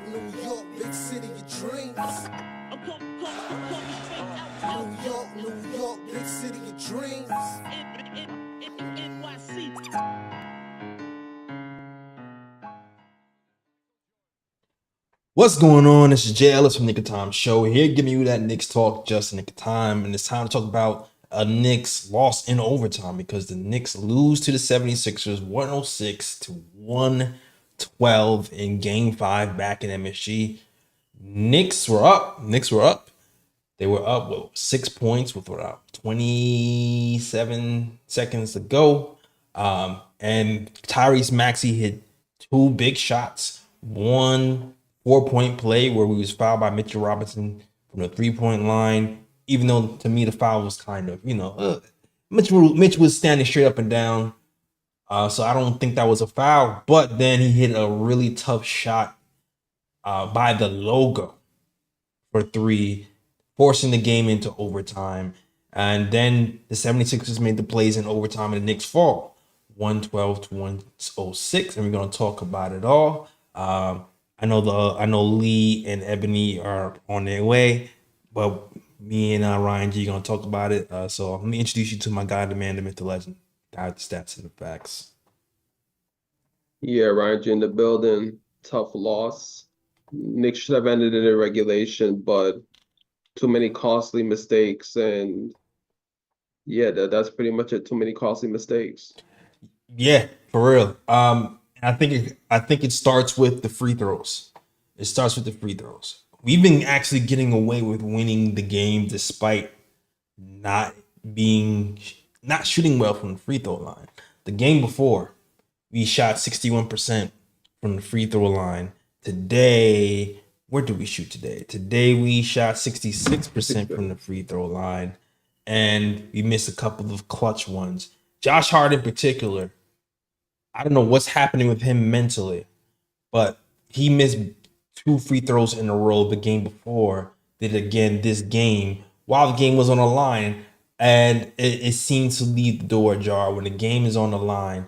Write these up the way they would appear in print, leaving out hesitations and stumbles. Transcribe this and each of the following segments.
New York, big city of dreams. New York, big city of dreams. What's going on? This is Jay Ellis from Knick Of Time Show here, giving you that Knicks talk just in Knick of time. And it's time to talk about a Knicks loss in overtime because the Knicks lose to the 76ers 106 to 112 in game 5 back in MSG. Knicks were up. They were up with 6 points with about 27 seconds to go. And Tyrese Maxey hit 2 big shots. One 4-point play where we was fouled by Mitchell Robinson from the 3-point line. Even though to me the foul was kind of, Mitch was standing straight up and down. So I don't think that was a foul. But then he hit a really tough shot by the logo for 3, forcing the game into overtime. And then the 76ers made the plays in overtime and the Knicks fall 112 to 106. And we're going to talk about it all. I know Lee and Ebony are on their way, but me and Ryan G gonna talk about it. So let me introduce you to my guy, the man, the myth, the legend, guy with the stats and the facts. Yeah, Ryan G in the building. Tough loss. Knicks should have ended it in regulation, but too many costly mistakes, and yeah, that's pretty much it. Too many costly mistakes. Yeah, for real. I think it starts with the free throws. It starts with the free throws. We've been actually getting away with winning the game despite not being not shooting well from the free throw line. The game before, we shot 61% from the free throw line. Today, where do we shoot today? Today we shot 66% from the free throw line, and we missed a couple of clutch ones. Josh Hart in particular, I don't know what's happening with him mentally, but he missed 2 free throws in a row the game before, did it again this game while the game was on the line. And it seems to leave the door ajar when the game is on the line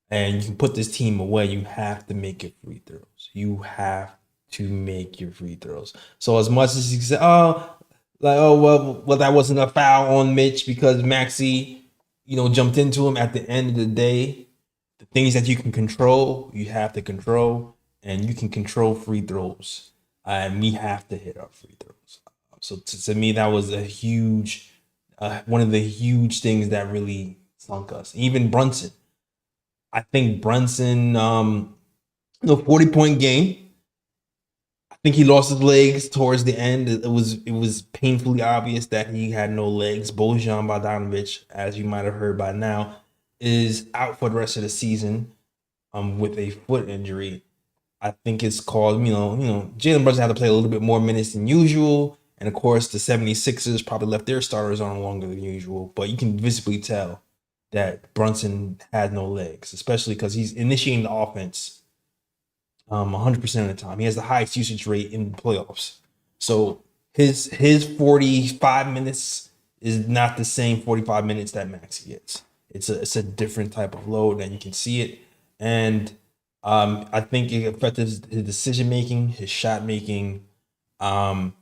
and you can put this team away. You have to make your free throws. You have to make your free throws. So as much as you say, well, that wasn't a foul on Mitch because Maxey, jumped into him. At the end of the day, the things that you can control, you have to control, and you can control free throws, and we have to hit our free throws. So to me, that was a huge, one of the huge things that really sunk us. Even Brunson, I think Brunson, 40-point game. I think he lost his legs towards the end. It was painfully obvious that he had no legs. Bojan Bogdanovic, as you might have heard by now, is out for the rest of the season with a foot injury. I think it's called, Jalen Brunson had to play a little bit more minutes than usual. And of course, the 76ers probably left their starters on longer than usual. But you can visibly tell that Brunson had no legs, especially because he's initiating the offense 100% of the time. He has the highest usage rate in the playoffs. So his 45 minutes is not the same 45 minutes that Maxey gets. It's a different type of load, and you can see it. And I think it affected his decision making, his shot making, but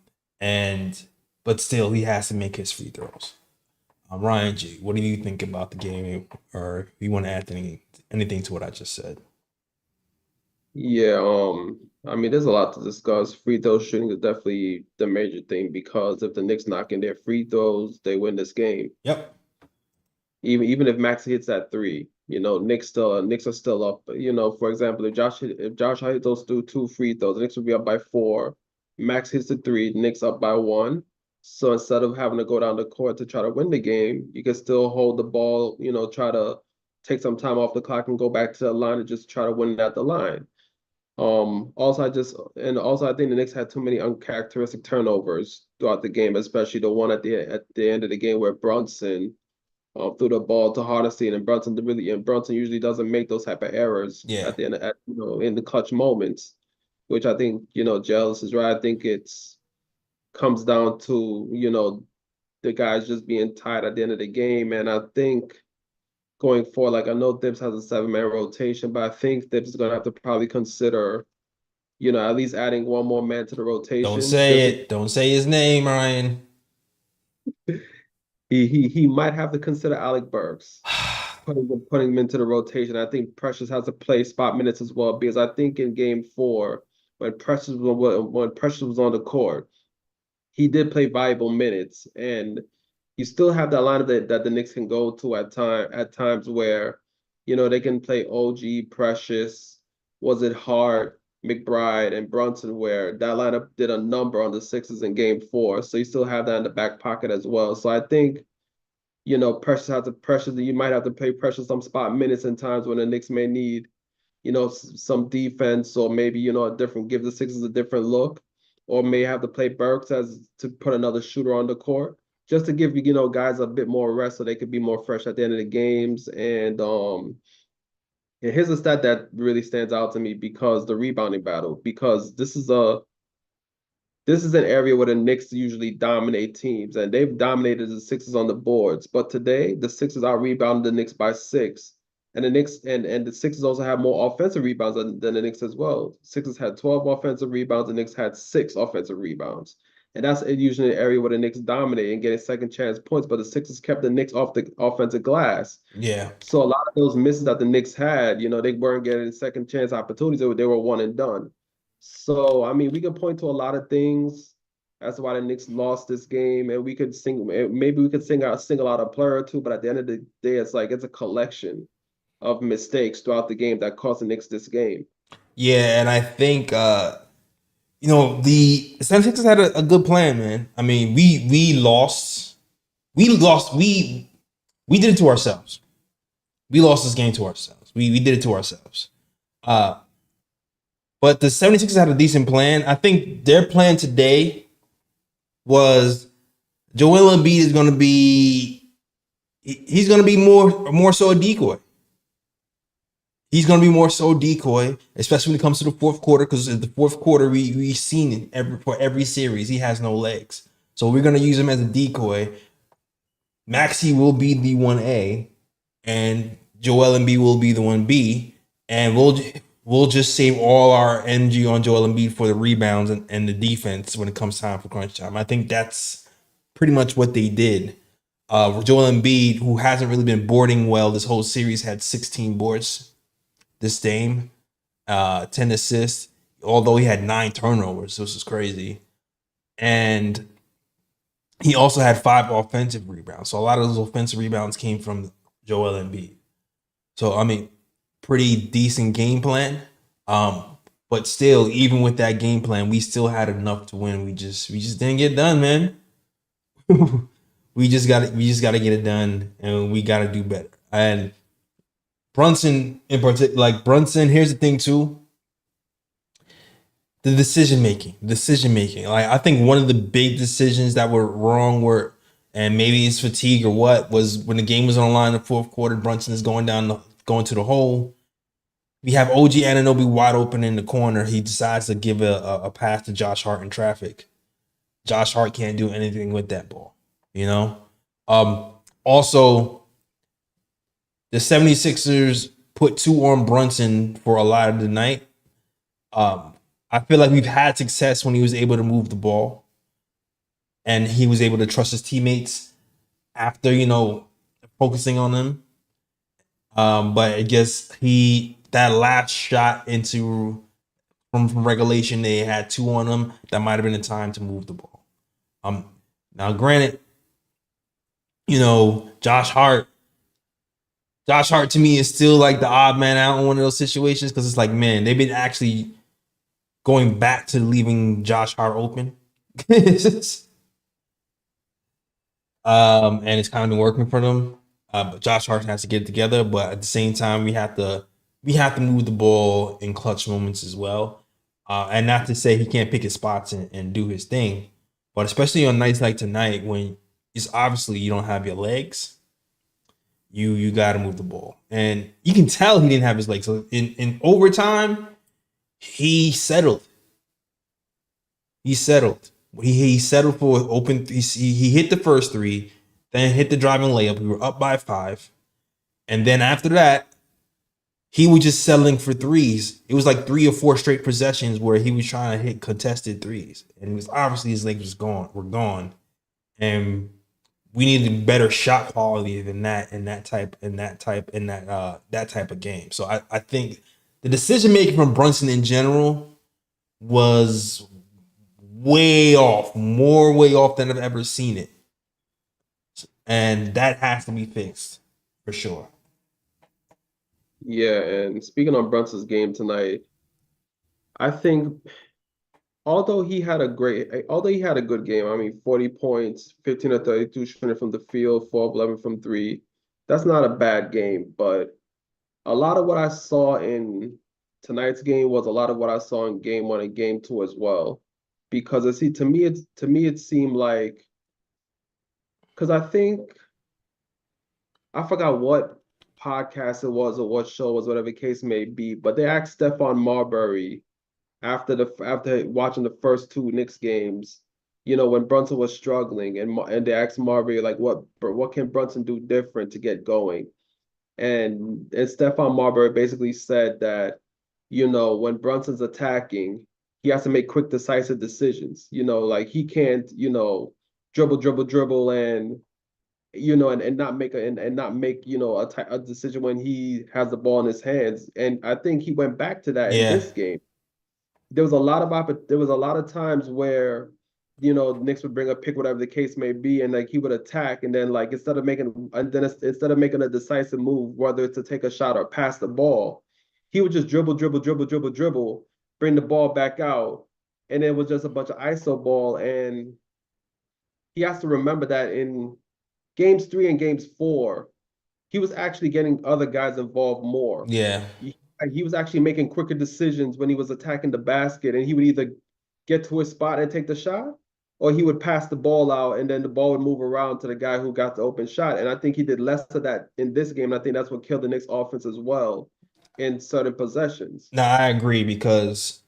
still he has to make his free throws. Ryan G, what do you think about the game, or if you want to add anything to what I just said? Yeah, I mean, there's a lot to discuss. Free throw shooting is definitely the major thing because if the Knicks knock in their free throws, they win this game. Yep. Even if Max hits that 3, Knicks are still up. For example, if Josh hits those two free throws, the Knicks will be up by 4. Max hits the 3, the Knicks up by 1. So instead of having to go down the court to try to win the game, you can still hold the ball, try to take some time off the clock and go back to the line and just try to win at the line. Also I think the Knicks had too many uncharacteristic turnovers throughout the game, especially the one at the end of the game where Brunson threw the ball to Hardesty, and Brunson usually doesn't make those type of errors Yeah. at the end in the clutch moments, which I think Jealous is right. I think it's comes down to the guys just being tired at the end of the game, and I think going forward, like I know Thibs has a 7-man rotation, but I think Thibs is gonna have to probably consider at least adding one more man to the Don't rotation. say it. Don't say his name, Ryan. He might have to consider Alec Burks, putting him into the rotation. I think Precious has to play spot minutes as well, because I think in game 4, when Precious was on the court, he did play valuable minutes, and you still have that lineup that the Knicks can go to at times where, they can play OG, Precious, was it Hart, McBride, and Brunson, where that lineup did a number on the Sixers in game 4. So you still have that in the back pocket as well. So I think, Precious, you might have to play Precious some spot minutes in times when the Knicks may need, some defense, or maybe, give the Sixers a different look, or may have to play Burks as to put another shooter on the court, just to give, guys a bit more rest so they could be more fresh at the end of the games. And here's a stat that really stands out to me, because the rebounding battle, because this is an area where the Knicks usually dominate teams, and they've dominated the Sixers on the boards. But today, the Sixers out rebounded the Knicks by 6. And the Knicks and the Sixers also have more offensive rebounds than the Knicks as well. Sixers had 12 offensive rebounds, the Knicks had 6 offensive rebounds. And that's usually an area where the Knicks dominate and getting second chance points, but the Sixers kept the Knicks off the offensive glass. Yeah. So a lot of those misses that the Knicks had, they weren't getting second chance opportunities. They were one and done. So, I mean, we can point to a lot of things as to why the Knicks lost this game, and maybe we could single out a player or two, but at the end of the day, it's a collection of mistakes throughout the game that cost the Knicks this game. Yeah, and I think the 76ers had a good plan, man. I mean, we lost. We did it to ourselves. We lost this game to ourselves. We did it to ourselves. But the 76ers had a decent plan. I think their plan today was Joel Embiid is going to be he's going to be more so a decoy. He's going to be more so decoy, especially when it comes to the fourth quarter, because in the fourth quarter, we've seen it for every series, he has no legs. So we're going to use him as a decoy. Maxey will be the 1A, and Joel Embiid will be the 1B, and we'll just save all our energy on Joel Embiid for the rebounds and the defense when it comes time for crunch time. I think that's pretty much what they did. Joel Embiid, who hasn't really been boarding well this whole series, had 16 boards this game, 10 assists, although he had 9 turnovers. So this is crazy. And he also had 5 offensive rebounds. So a lot of those offensive rebounds came from Joel Embiid. So, I mean, pretty decent game plan. But still, even with that game plan, we still had enough to win. We just didn't get done, man. we just got to get it done, and we got to do better. And Brunson in particular, here's the thing too. The decision making. Like, I think one of the big decisions that were wrong and maybe it's fatigue or what, was when the game was on the line in the fourth quarter, Brunson is going to the hole. We have OG Anunoby wide open in the corner. He decides to give a pass to Josh Hart in traffic. Josh Hart can't do anything with that ball, Also, the 76ers put 2 on Brunson for a lot of the night. I feel like we've had success when he was able to move the ball, and he was able to trust his teammates after, focusing on them. But I guess that last shot from regulation, they had 2 on him. That might have been the time to move the ball. Now granted, Josh Hart to me is still like the odd man out in one of those situations, because it's like, man, they've been actually going back to leaving Josh Hart open. And it's kind of been working for them. But Josh Hart has to get it together. But at the same time, we have to move the ball in clutch moments as well. And not to say he can't pick his spots and do his thing, but especially on nights like tonight, when it's obviously you don't have your legs, you got to move the ball. And you can tell he didn't have his legs. So in overtime, he settled. He settled for open. He hit the first 3, then hit the driving layup. We were up by 5. And then after that, he was just settling for threes. It was like 3 or 4 straight possessions where he was trying to hit contested threes, and it was obviously his legs was gone. Were gone, and we needed better shot quality than that that type of game. So I think the decision making from Brunson in general was way off, more way off than I've ever seen it, and that has to be fixed for sure. Yeah, and speaking on Brunson's game tonight, I think although he had a good game, I mean, 40 points, 15 or 32 shooting from the field, 4 of 11 from three. That's not a bad game, but a lot of what I saw in tonight's game was a lot of what I saw in game one and game two as well. Because to me it seemed like because I forgot what podcast it was or what show was, whatever the case may be, but they asked Stephon Marbury after watching the first two Knicks games, when Brunson was struggling, and they asked Marbury like, what can Brunson do different to get going? And Stephon Marbury basically said that, when Brunson's attacking, he has to make quick, decisive decisions. Like he can't, dribble, and not make a decision when he has the ball in his hands. And I think he went back to that in Yeah, this game. There was a lot of times where Knicks would bring a pick, whatever the case may be, and like he would attack, and then like instead of making a decisive move, whether it's to take a shot or pass the ball, he would just dribble, bring the ball back out, and it was just a bunch of ISO ball. And he has to remember that in games three and games four, he was actually getting other guys involved more. yeah. He was actually making quicker decisions when he was attacking the basket, and he would either get to his spot and take the shot, or he would pass the ball out, and then the ball would move around to the guy who got the open shot. And I think he did less of that in this game. And I think that's what killed the Knicks offense as well in certain possessions. No, I agree because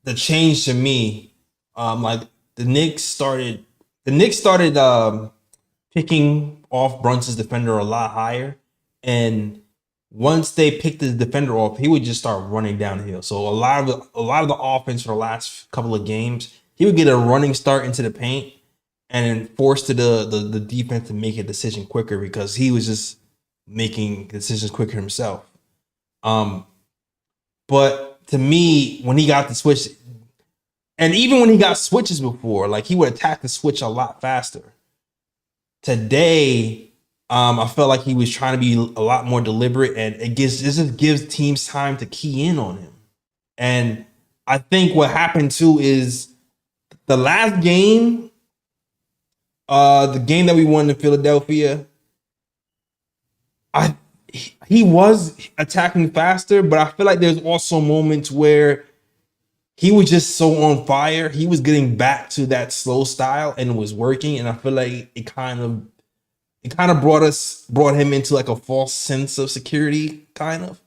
the change to me, like the Knicks started picking off Brunson's defender a lot higher, and once they picked the defender off, he would just start running downhill. So a lot of the offense for the last couple of games, he would get a running start into the paint and then force the defense to make a decision quicker because he was just making decisions quicker himself. Um, but to me, when he got the switch, and even when he got switches before, like he would attack the switch a lot faster. Today, I felt like he was trying to be a lot more deliberate, and this just gives teams time to key in on him. And I think what happened too is the last game, the game that we won in Philadelphia, I he was attacking faster, but I feel like there's also moments where he was just so on fire. He was getting back to that slow style and it was working. And I feel like it kind of brought him into like a false sense of security, kind of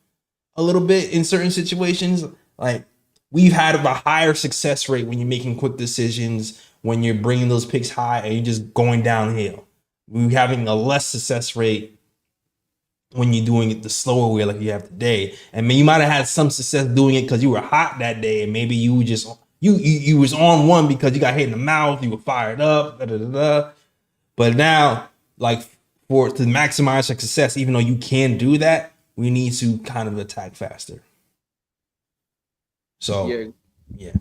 a little bit in certain situations. Like we've had a higher success rate when you're making quick decisions, when you're bringing those picks high and you're just going downhill. We're having a less success rate when you're doing it the slower way like you have today. And you might have had some success doing it because you were hot that day, and maybe you were just you was on one because you got hit in the mouth, you were fired up, da, da, da, da. But now, like to maximize your success, even though you can do that, we need to kind of attack faster. So Yeah, yeah.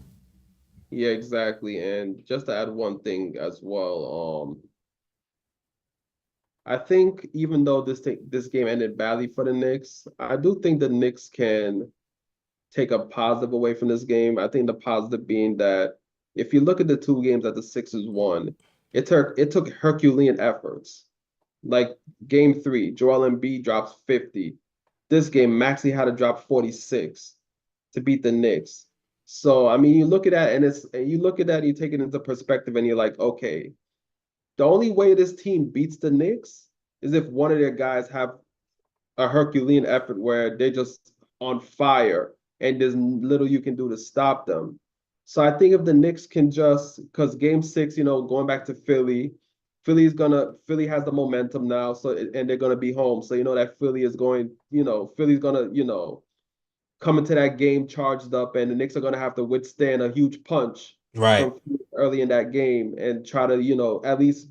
yeah, exactly. And just to add one thing as well, I think even though this game ended badly for the Knicks, I do think the Knicks can take a positive away from this game. I think the positive being that if you look at the two games that the Sixers won, it took Herculean efforts. Like game three, Joel Embiid drops 50. This game, Maxey had to drop 46 to beat the Knicks. So I mean, you look at that and you look at that and you take it into perspective and you're like, okay, the only way this team beats the Knicks is if one of their guys have a Herculean effort where they're just on fire and there's little you can do to stop them. So I think if the Knicks can just, because game six, going back to Philly, Philly has the momentum now, so and they're gonna be home. So you know that Philly's gonna, come into that game charged up, and the Knicks are gonna have to withstand a huge punch Right. from early in that game and try to, at least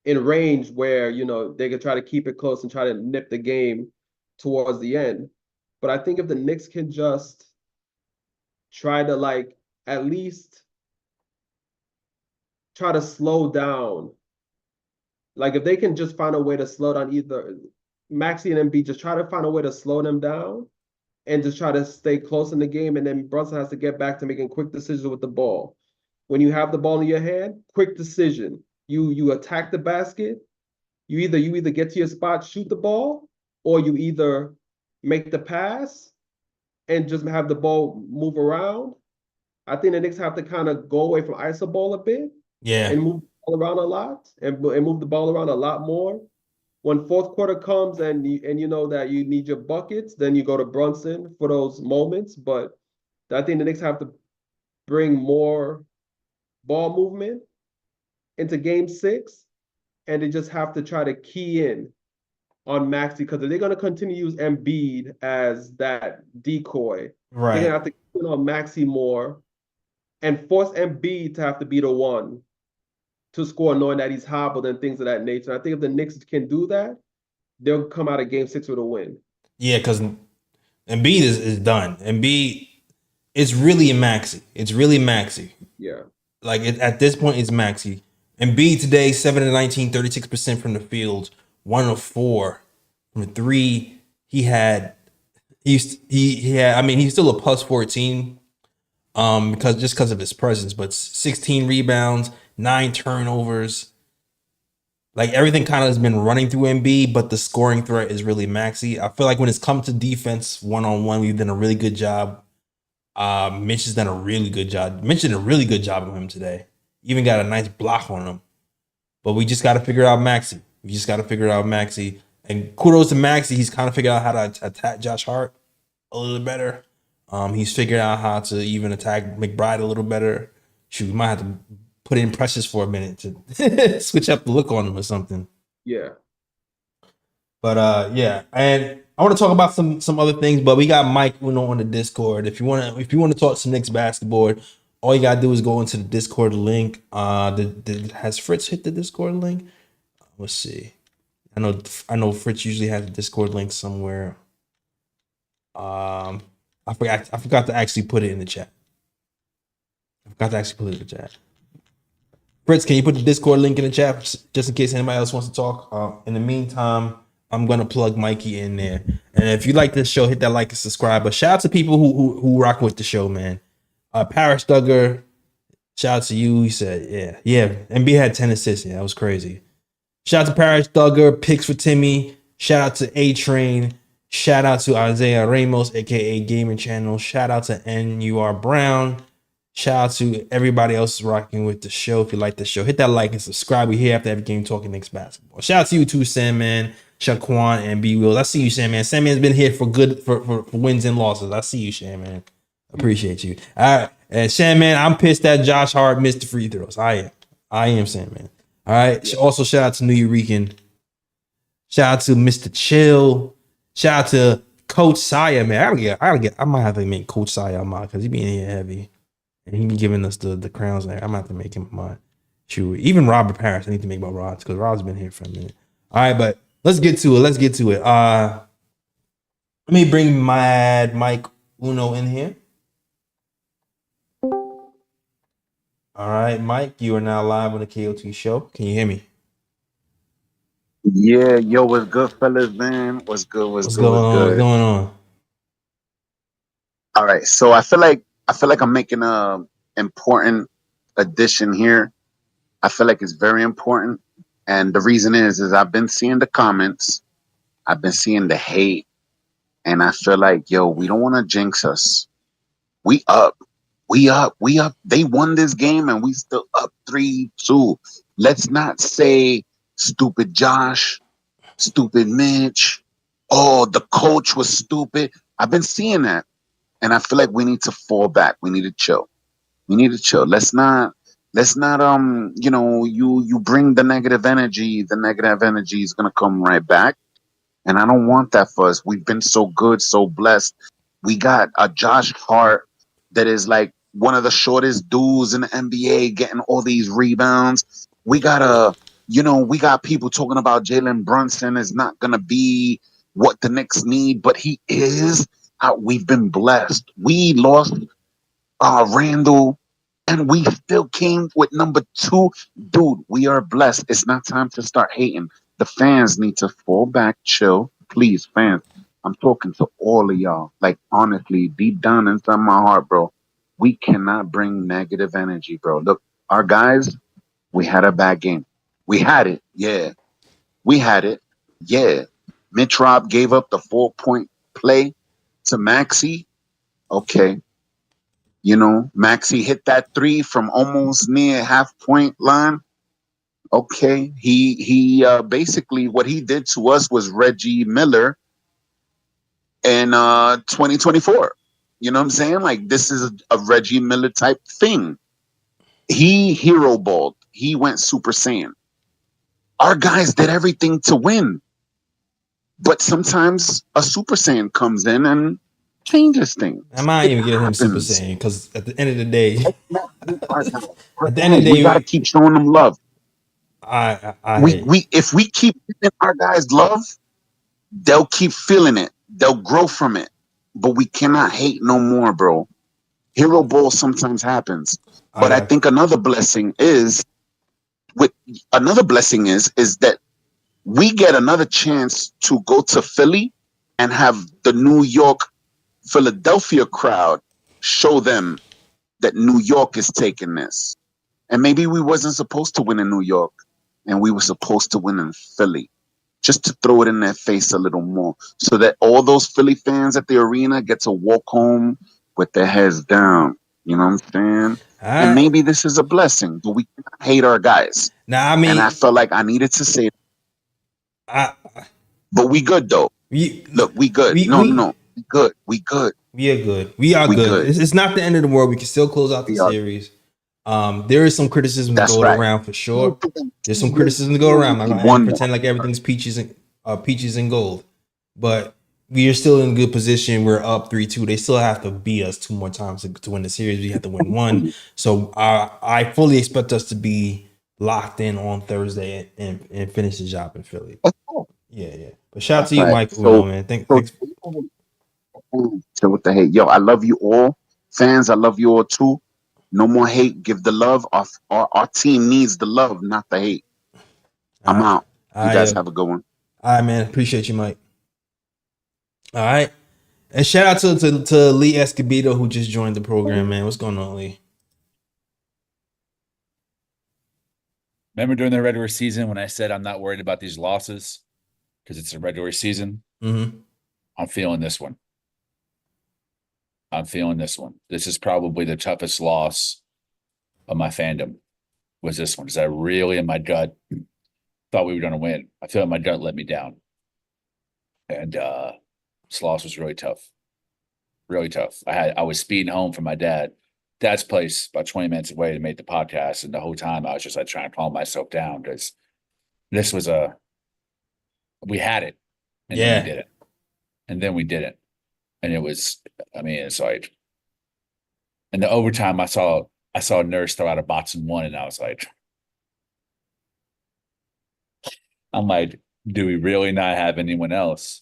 in range where, they could try to keep it close and try to nip the game towards the end. But I think if the Knicks can just try to like at least try to slow down. Like if they can just find a way to slow down either Maxi and Embiid, just try to find a way to slow them down and just try to stay close in the game. And then Brunson has to get back to making quick decisions with the ball. When you have the ball in your hand, quick decision. You attack the basket. You either get to your spot, shoot the ball, or you either make the pass and just have the ball move around. I think the Knicks have to kind of go away from iso ball a bit Yeah. and move the ball around a lot and move the ball around a lot more. When fourth quarter comes and you know that you need your buckets, then you go to Brunson for those moments. But I think the Knicks have to bring more ball movement into game 6, and they just have to try to key in on Maxi because if they're going to continue to use Embiid as that decoy, they're going to Right. have to key in on Maxi more and force Embiid to have to be the one to score, knowing that he's hobbled and things of that nature. I think if the Knicks can do that, they'll come out of game 6 with a win. Yeah, because Embiid is done. Embiid, it's really a Maxi. It's really Maxi. Yeah. Like at this point, it's Maxi. Embiid today, 7 to 19, 36% from the field, 1 of 4 from 3. He had, I mean, he's still a plus 14 because of his presence, but 16 rebounds, 9 turnovers. Like everything kind of has been running through MB, but the scoring threat is really Maxi. I feel like when it's come to defense one-on-one, we've done a really good job. Mitch has done a really good job. Mitch did a really good job of him today. Even got a nice block on him. But we just got to figure out Maxi. We just got to figure out Maxi. And kudos to Maxi. He's kind of figured out how to attack Josh Hart a little better. He's figured out how to even attack McBride a little better. Shoot, we might have to put in Precious for a minute to switch up the look on him or something. Yeah. But yeah, and I want to talk about some other things, but we got Mike Uno on the Discord. If you want to talk some Knicks basketball, all you gotta do is go into the Discord link. Has Fritz hit the Discord link? Let's see. I know Fritz usually has a Discord link somewhere. I forgot to actually put it in the chat. Fritz, can you put the Discord link in the chat just in case anybody else wants to talk? In the meantime, I'm gonna plug Mikey in there. And if you like this show, hit that like and subscribe. But shout out to people who rock with the show, man. Paris Duggar, shout out to you. He said, yeah. MB had 10 assists. Yeah, that was crazy. Shout out to Paris Duggar, picks for Timmy. Shout out to A Train. Shout out to Isaiah Ramos, aka Gaming Channel. Shout out to NUR Brown. Shout out to everybody else rocking with the show. If you like the show, hit that like and subscribe. We're here after every game talking Knicks basketball. Shout out to you too, Sandman, Shaquan, and B Will. I see you, Sandman. Sandman's been here for wins and losses. I see you, Sandman. Appreciate you. All right. And Sandman, I'm pissed that Josh Hart missed the free throws. I am Sandman. All right. Yeah. Also, shout out to New Eurekan. Shout out to Mr. Chill. Shout out to Coach Saya, man. I might have to make Coach Saya mine because he be in here heavy. And he be giving us the crowns there. I'm gonna have to make him mine. Shoot, even Robert Parrish, I need to make my Rods because Rod's been here for a minute. All right, but let's get to it. Let me bring Mad Mike Uno in here. All right, Mike, you are now live on the KOT show. Can you hear me? Yeah, yo, what's good, fellas, man? What's good? What's going on? All right, so I feel like I'm making a important addition here. I feel like it's very important, and the reason is I've been seeing the comments, I've been seeing the hate, and I feel like, yo, we don't want to jinx us. We up. They won this game, and we still up 3-2. Let's not say stupid Josh, stupid Mitch. Oh, the coach was stupid. I've been seeing that. And I feel like we need to fall back. We need to chill. Let's not let's not you bring the negative energy. The negative energy is gonna come right back. And I don't want that for us. We've been so good, so blessed. We got a Josh Hart that is like one of the shortest dudes in the NBA getting all these rebounds. We got we got people talking about Jalen Brunson is not gonna be what the Knicks need, but he is. We've been blessed. We lost Randall, and we still came with number two. Dude, we are blessed. It's not time to start hating. The fans need to fall back, chill. Please, fans. I'm talking to all of y'all. Like, honestly, deep down inside my heart, bro, we cannot bring negative energy, bro. Look, our guys, we had a bad game. We had it. Yeah. We had it. Yeah. Mitch Rob gave up the 4-point play to Maxi. Okay. Maxi hit that three from almost near half point line. Okay, he basically what he did to us was Reggie Miller in 2024. You know what I'm saying? Like this is a Reggie Miller type thing. He hero balled. He went Super Saiyan. Our guys did everything to win, but sometimes a Super Saiyan comes in and changes things. I might It even get him Super happens. Saiyan because at the end of the day, Our guys, we gotta keep showing them love. We if we keep giving our guys love, they'll keep feeling it. They'll grow from it. But we cannot hate no more, bro. Hero ball sometimes happens. But I think another blessing is that we get another chance to go to Philly and have the New York Philadelphia crowd show them that New York is taking this. And maybe we wasn't supposed to win in New York and we were supposed to win in Philly. Just to throw it in their face a little more so that all those Philly fans at the arena get to walk home with their heads down. You know what I'm saying? And maybe this is a blessing, but we cannot hate our guys. And I felt like I needed to say it. But we good though. Look, we good. We good. We good. We are good. We are good. It's not the end of the world. We can still close out the series. There is some criticism to go around for sure. There's some criticism to go around. I'm not gonna pretend like everything's peaches and gold, but we are still in a good position. We're up 3-2. They still have to beat us 2 more times to win the series. We have to win 1. So I fully expect us to be locked in on Thursday and finish the job in Philly. Yeah. But shout out to you, Mike. Man. Thanks. So what the hate? Yo, I love you all. Fans, I love you all too. No more hate. Give the love. Our team needs the love, not the hate. I'm out. You guys have a good one. All right, man. Appreciate you, Mike. All right. And shout out to Lee Escobedo who just joined the program, man. What's going on, Lee? Remember during the regular season when I said I'm not worried about these losses because it's a regular season? Mm-hmm. I'm feeling this one. This is probably the toughest loss of my fandom was this one because I really, in my gut, thought we were going to win. I feel like my gut let me down. And this loss was really tough. Really tough. I was speeding home from my dad's place about 20 minutes away to make the podcast. And the whole time I was just like trying to calm myself down because this was we had it. And then we didn't. And then we didn't. And it was, it's like, in the overtime, I saw Nurse throw out a box and one, and I was like, do we really not have anyone else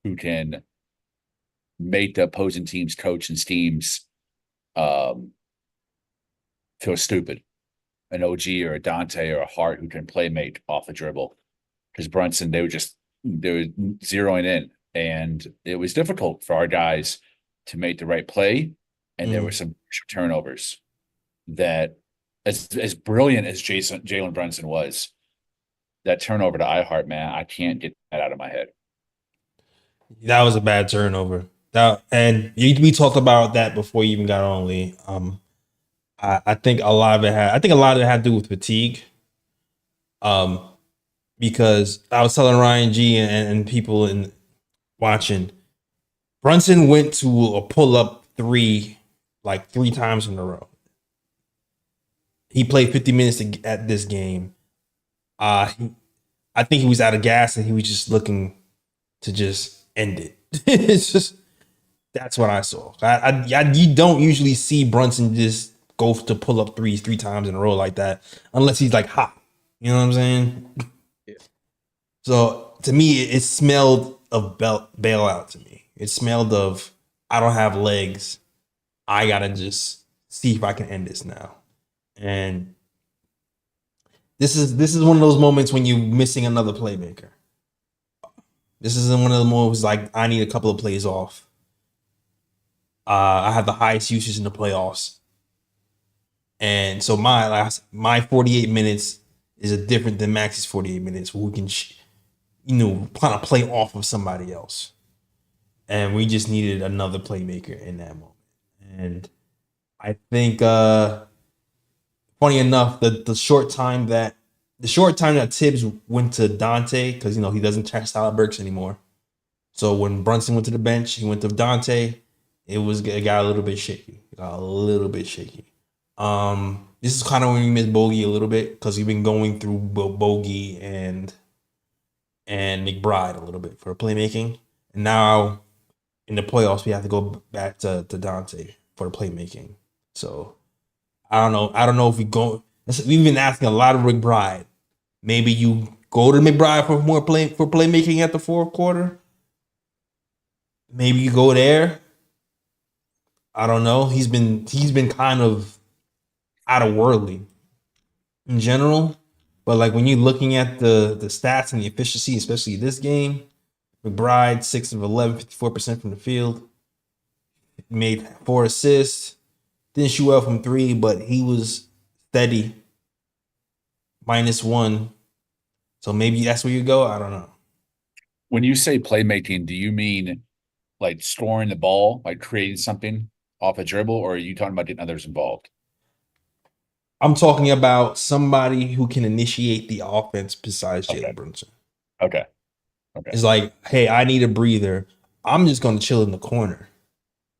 who can make the opposing team's coach and teams feel stupid? An OG or a Dante or a Hart who can play make off the dribble. Because Brunson, they were zeroing in. And it was difficult for our guys to make the right play. And there were some turnovers that, as brilliant as Jalen Brunson was, that turnover to iHeart, man, I can't get that out of my head. That was a bad turnover. We talked about that before you even got on, Lee. I think a lot of it had to do with fatigue. Because I was telling Ryan G and people watching, Brunson went to a pull-up 3 like 3 times in a row. he played 50 minutes at this game. I think he was out of gas and he was just looking to just end it. It's just that's what I saw. You don't usually see Brunson just go to pull up threes 3 times in a row like that unless he's like hot. You know what I'm saying? Yeah. So to me, it smelled of bailout to me. It smelled of I don't have legs. I gotta just see if I can end this now. And this is one of those moments when you're missing another playmaker. This is one of the moments like I need a couple of plays off. I have the highest usage in the playoffs, and so my 48 minutes is a different than Max's 48 minutes. Where we can, kind of play off of somebody else, and we just needed another playmaker in that moment. And I think, funny enough, the short time that Tibbs went to Dante, because he doesn't test Burks anymore. So when Brunson went to the bench, he went to Dante. It got a little bit shaky. This is kind of when we missed Bogey a little bit because we've been going through Bogey and McBride a little bit for playmaking, and now in the playoffs we have to go back to Dante for the playmaking. So I don't know if we go. We've been asking a lot of McBride. Maybe you go to McBride for more playmaking at the fourth quarter. Maybe you go there. I don't know. He's been kind of out of worldly in general, but like when you're looking at the stats and the efficiency, especially this game, McBride 6 of 11, 54% from the field, made 4 assists, didn't shoot well from 3, but he was steady, -1. So maybe that's where you go. I don't know. When you say playmaking, do you mean like scoring the ball, like creating something off a dribble, or are you talking about getting others involved? I'm talking about somebody who can initiate the offense besides Jalen Okay. Brunson. Okay. It's like, hey, I need a breather. I'm just going to chill in the corner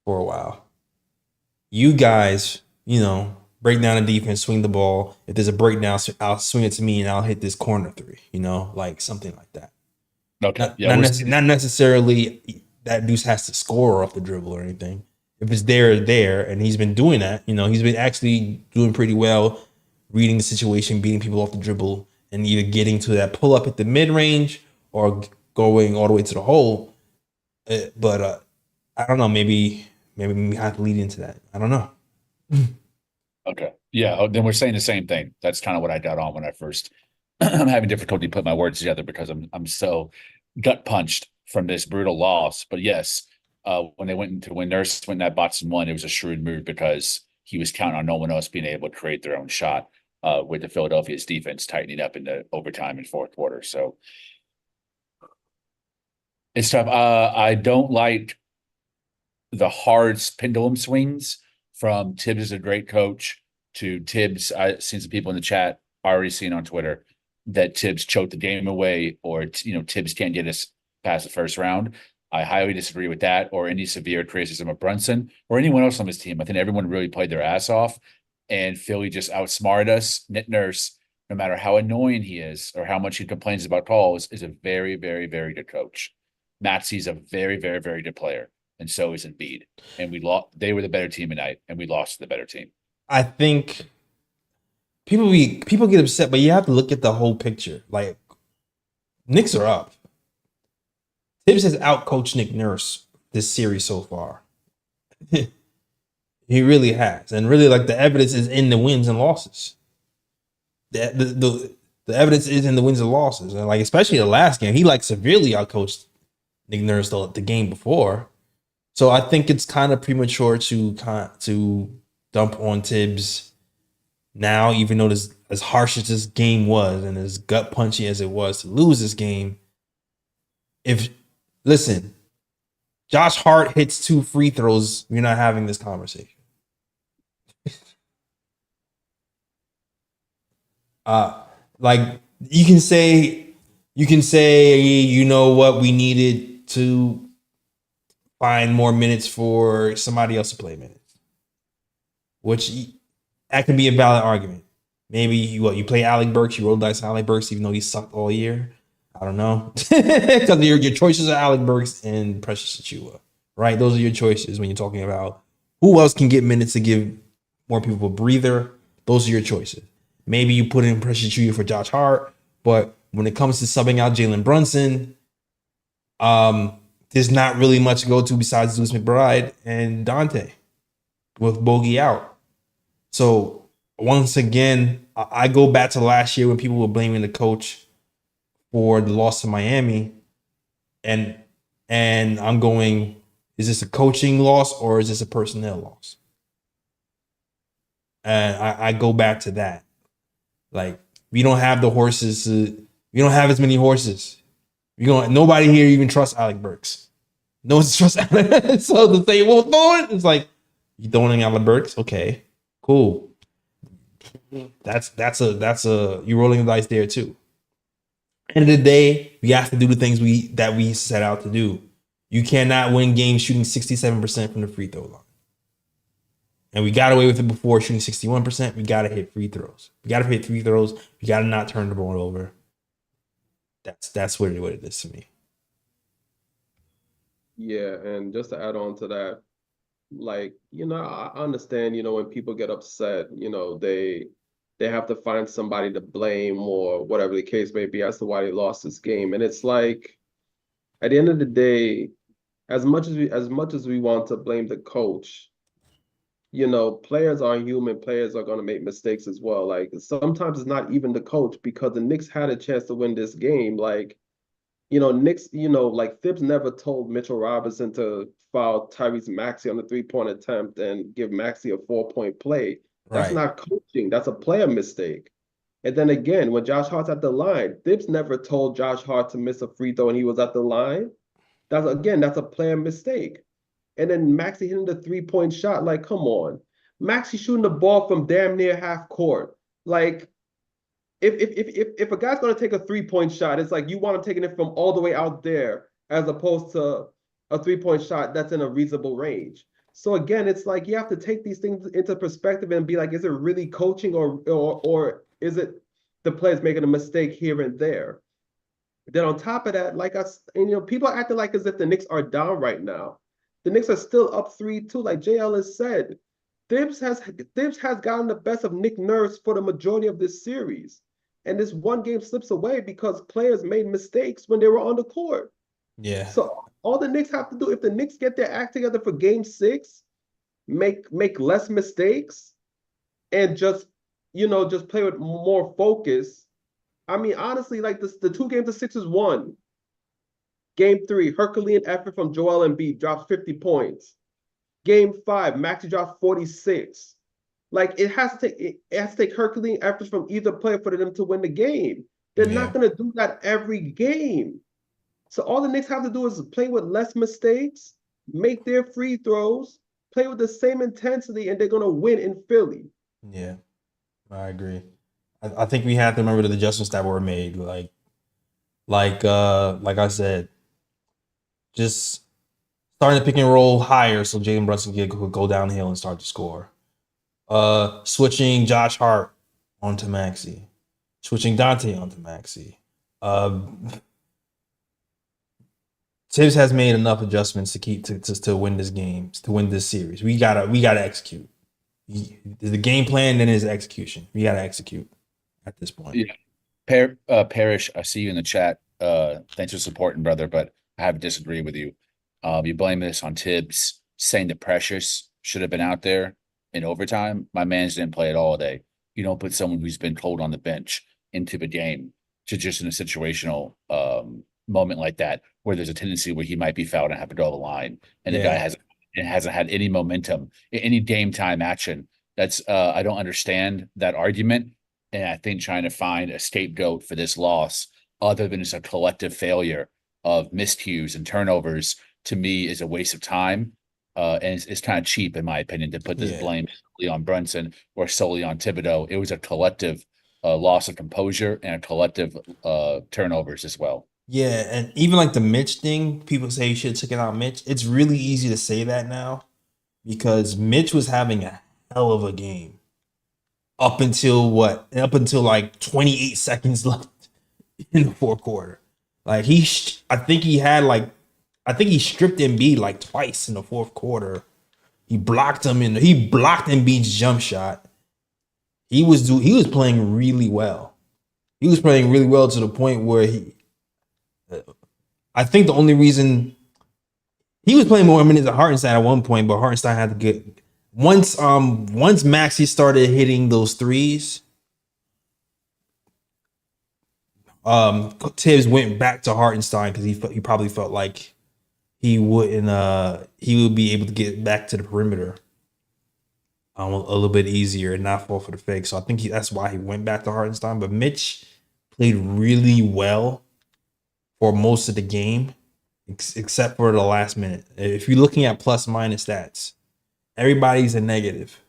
for a while. You guys, break down the defense, swing the ball. If there's a breakdown, I'll swing it to me and I'll hit this corner 3, like something like that. Okay. Not necessarily that Deuce has to score off the dribble or anything. If it's there, and he's been doing that. He's been actually doing pretty well, reading the situation, beating people off the dribble, and either getting to that pull up at the mid range or going all the way to the hole. But I don't know. Maybe we have to lead into that. I don't know. Okay. Yeah. Then we're saying the same thing. That's kind of what I got on when I first. I'm having difficulty putting my words together because I'm so gut punched from this brutal loss. But yes, when Nurse went in that Boston one, it was a shrewd move because he was counting on no one else being able to create their own shot with the Philadelphia's defense tightening up in the overtime and fourth quarter. So it's tough. I don't like the hard pendulum swings from Tibbs is a great coach to Tibbs. I've seen some people in the chat already seen on Twitter that Tibbs choked the game away, or Tibbs can't get us past the first round. I highly disagree with that, or any severe criticism of Brunson or anyone else on his team. I think everyone really played their ass off, and Philly just outsmarted us. Nick Nurse, no matter how annoying he is or how much he complains about calls, is a very, very, very good coach. Maxey's a very, very, very good player, and so is Embiid. And we lost. They were the better team tonight, and we lost to the better team. I think people get upset, but you have to look at the whole picture. Like, Knicks are up. Tibbs has outcoached Nick Nurse this series so far. He really has, and really, like, the evidence is in the wins and losses. The evidence is in the wins and losses, and like especially the last game, he like severely outcoached Nick Nurse the game before. So I think it's kind of premature to dump on Tibbs now, even though as harsh as this game was and as gut punchy as it was to lose this game. Listen, Josh Hart hits 2 free throws, we're not having this conversation. Like you can say, you know what, we needed to find more minutes for somebody else to play minutes, which that can be a valid argument. Maybe you play Alec Burks, you roll dice on Alec Burks, even though he sucked all year. I don't know. Because your choices are Alec Burks and Precious Achua, right? Those are your choices when you're talking about who else can get minutes to give more people a breather. Those are your choices. Maybe you put in Precious Achua for Josh Hart, but when it comes to subbing out Jalen Brunson, there's not really much to go to besides Lewis McBride and Dante with Bogey out. So once again, I go back to last year when people were blaming the coach for the loss to Miami, and I'm going, is this a coaching loss or is this a personnel loss? And I go back to that. Like, we don't have the horses. We don't have as many horses. Nobody here even trusts Alec Burks. No one trusts Alec. So to say, well, throw it, it's like, you throwing Alec Burks? Okay, cool. That's a you're rolling the dice there too. End of the day, we have to do the things that we set out to do. You cannot win games shooting 67% from the free throw line. And we got away with it before, shooting 61%. We got to hit free throws. We got to hit free throws. We got to not turn the ball over. That's what it is to me. Yeah, and just to add on to that, like, I understand, when people get upset, they have to find somebody to blame or whatever the case may be as to why they lost this game. And it's like, at the end of the day, as much as we want to blame the coach, players are human. Players are going to make mistakes as well. Like, sometimes it's not even the coach, because the Knicks had a chance to win this game. Like, Knicks, like Thibs never told Mitchell Robinson to foul Tyrese Maxey on the 3-point attempt and give Maxey a 4-point play. That's Right. not coaching. That's a player mistake. And then again, when Josh Hart's at the line, Thibs never told Josh Hart to miss a free throw and he was at the line. That's a player mistake. And then Maxey hitting the 3-point shot. Like, come on. Maxey shooting the ball from damn near half court. Like, if a guy's going to take a 3-point shot, it's like you want him taking it from all the way out there as opposed to a 3-point shot that's in a reasonable range. So again, it's like you have to take these things into perspective and be like, is it really coaching or is it the players making a mistake here and there? Then on top of that, people are acting like as if the Knicks are down right now. The Knicks are still up 3-2, like Jay Ellis said. Thibs has gotten the best of Nick Nurse for the majority of this series. And this one game slips away because players made mistakes when they were on the court. Yeah. So all the Knicks have to do, if the Knicks get their act together for game 6, make less mistakes and just play with more focus. I mean, honestly, like the 2 games the Sixers won. Game 3, Herculean effort from Joel Embiid, drops 50 points. Game 5, Maxey dropped 46. Like, it has to take Herculean efforts from either player for them to win the game. They're not going to do that every game. So all the Knicks have to do is play with less mistakes, make their free throws, play with the same intensity, and they're going to win in Philly. Yeah, I agree. I think we have to remember the adjustments that were made. Like I said, just starting to pick and roll higher so Jalen Brunson could go downhill and start to score. Switching Josh Hart onto Maxey. Switching Dante onto Maxey. Tibbs has made enough adjustments to win this game, to win this series. We gotta execute. The game plan, then is execution. We gotta execute at this point. Yeah. Parrish, I see you in the chat. Thanks for supporting, brother, but I have to disagree with you. You blame this on Tibbs, saying that Precious should have been out there in overtime. My man's didn't play at all today. You don't put someone who's been cold on the bench into the game to just in a situational moment like that, where there's a tendency where he might be fouled and have to draw the line, and the guy hasn't had any momentum, any game time action. That's I don't understand that argument, and I think trying to find a scapegoat for this loss, other than it's a collective failure of miscues and turnovers, to me is a waste of time. And it's kind of cheap, in my opinion, to put this blame solely on Brunson or solely on Thibodeau. It was a collective loss of composure and a collective turnovers as well. Yeah, and even like the Mitch thing, people say you should have taken out Mitch. It's really easy to say that now because Mitch was having a hell of a game. up until what? Up until like 28 seconds left in the fourth quarter. Like I think he stripped Embiid like twice in the fourth quarter. He blocked Embiid's jump shot. He was playing really well. He was playing really well to the point where I think the only reason he was playing more minutes than Hartenstein at one point, but Hartenstein had to get once Maxey started hitting those threes, Tibbs went back to Hartenstein because he probably felt like he would be able to get back to the perimeter a little bit easier and not fall for the fake. So I think that's why he went back to Hartenstein. But Mitch played really well for most of the game, except for the last minute. If you're looking at plus minus stats, everybody's a negative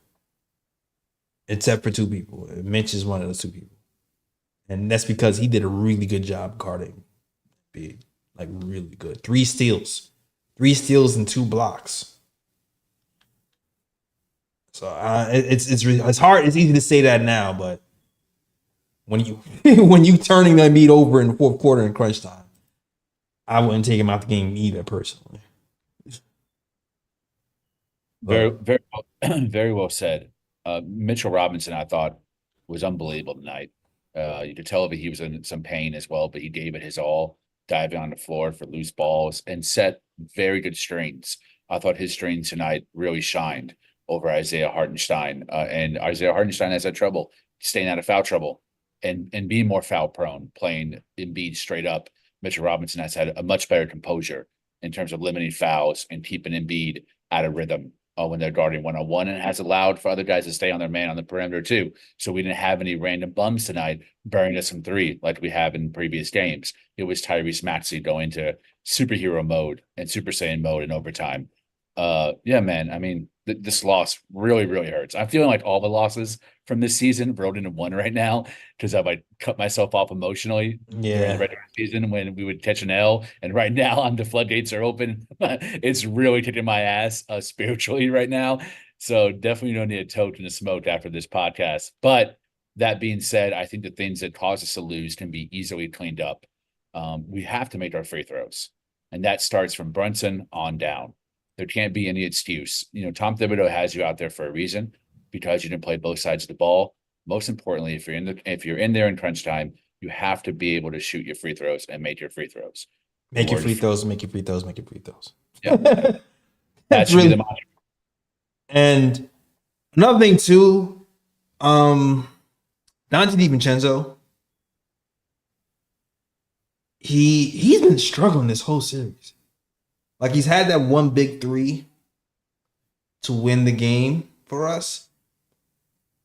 except for two people. Mitch is one of those two people. And that's because he did a really good job guarding Embiid. Like really good. 3 steals. 3 steals and 2 blocks. So it's hard. It's easy to say that now, but when you when you turning that Embiid over in the fourth quarter in crunch time, I wouldn't take him out the game either personally. Very, very well said. Mitchell Robinson, I thought, was unbelievable tonight. You could tell that he was in some pain as well, but he gave it his all, diving on the floor for loose balls and set very good screens. I thought his screens tonight really shined over Isaiah Hartenstein. And Isaiah Hartenstein has had trouble staying out of foul trouble and being more foul prone, playing Embiid straight up. Mitchell Robinson has had a much better composure in terms of limiting fouls and keeping Embiid out of rhythm when they're guarding one-on-one, and has allowed for other guys to stay on their man on the perimeter too. So we didn't have any random bums tonight burying us from 3 like we have in previous games. It was Tyrese Maxey going to superhero mode and Super Saiyan mode in overtime. Yeah, man. I mean, this loss really, really hurts. I'm feeling like all the losses from this season rolled into one right now because I've like cut myself off emotionally during the regular season when we would catch an L. And right now, the floodgates are open. It's really kicking my ass spiritually right now. So definitely don't need a toke and a smoke after this podcast. But that being said, I think the things that cause us to lose can be easily cleaned up. We have to make our free throws, and that starts from Brunson on down. There can't be any excuse. You know, Tom Thibodeau has you out there for a reason because you didn't play both sides of the ball. Most importantly, if you're in there in crunch time, you have to be able to shoot your free throws and make your free throws. Make your free throws, make your free throws, make your free throws. Yeah. That should really be the mantra. And another thing too, Dante DiVincenzo, he's been struggling this whole series. Like he's had that one big 3 to win the game for us,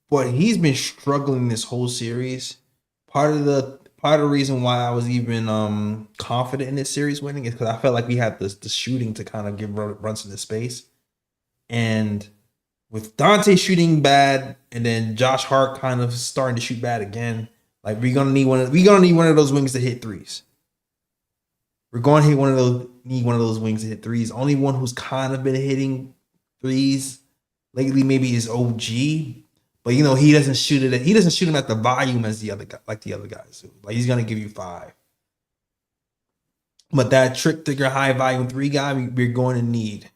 but he's been struggling this whole series. Part of the reason why I was even confident in this series winning is because I felt like we had the shooting to kind of give Brunson the space, and with Dante shooting bad, and then Josh Hart kind of starting to shoot bad again, like we're gonna need one of those wings to hit threes. We're going to need one of those wings to hit threes. Only one who's kind of been hitting threes lately maybe is OG, but you know he doesn't shoot it. He doesn't shoot them at the volume as the other guys do. Like he's gonna give you 5, but that trick to your high volume 3 guy, we're going to need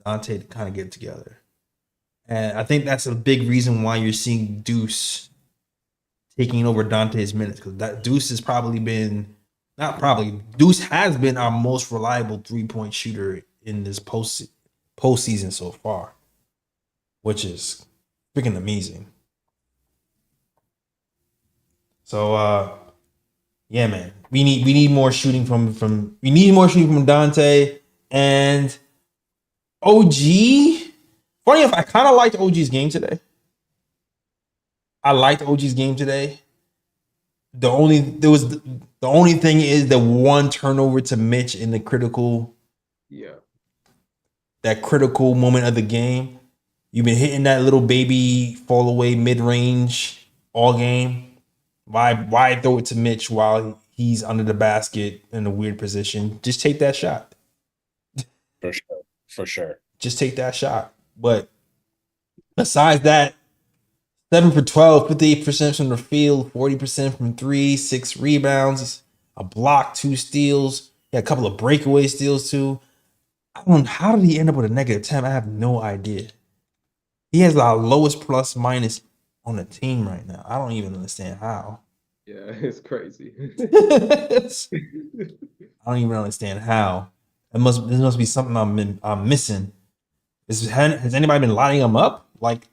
Dante to kind of get it together, and I think that's a big reason why you're seeing Deuce taking over Dante's minutes, because that Deuce has probably been. Not probably. Deuce has been our most reliable 3-point shooter in this postseason so far, which is freaking amazing. So yeah, man, we need more shooting from Dante and OG. Funny enough, I kind of liked OG's game today. The only thing is the one turnover to Mitch in the critical moment of the game. You've been hitting that little baby fall away mid-range all game. Why throw it to Mitch while he's under the basket in a weird position? Just take that shot. For sure. Just take that shot. But besides that 7 for 12, 58% from the field, 40% from 3, 6 rebounds, a block, 2 steals. He had a couple of breakaway steals too. I don't know, how did he end up with a -10? I have no idea. He has the lowest plus minus on the team right now. I don't even understand how. Yeah, it's crazy. I don't even understand how. There must be something I'm missing. Has anybody been lining them up? Like,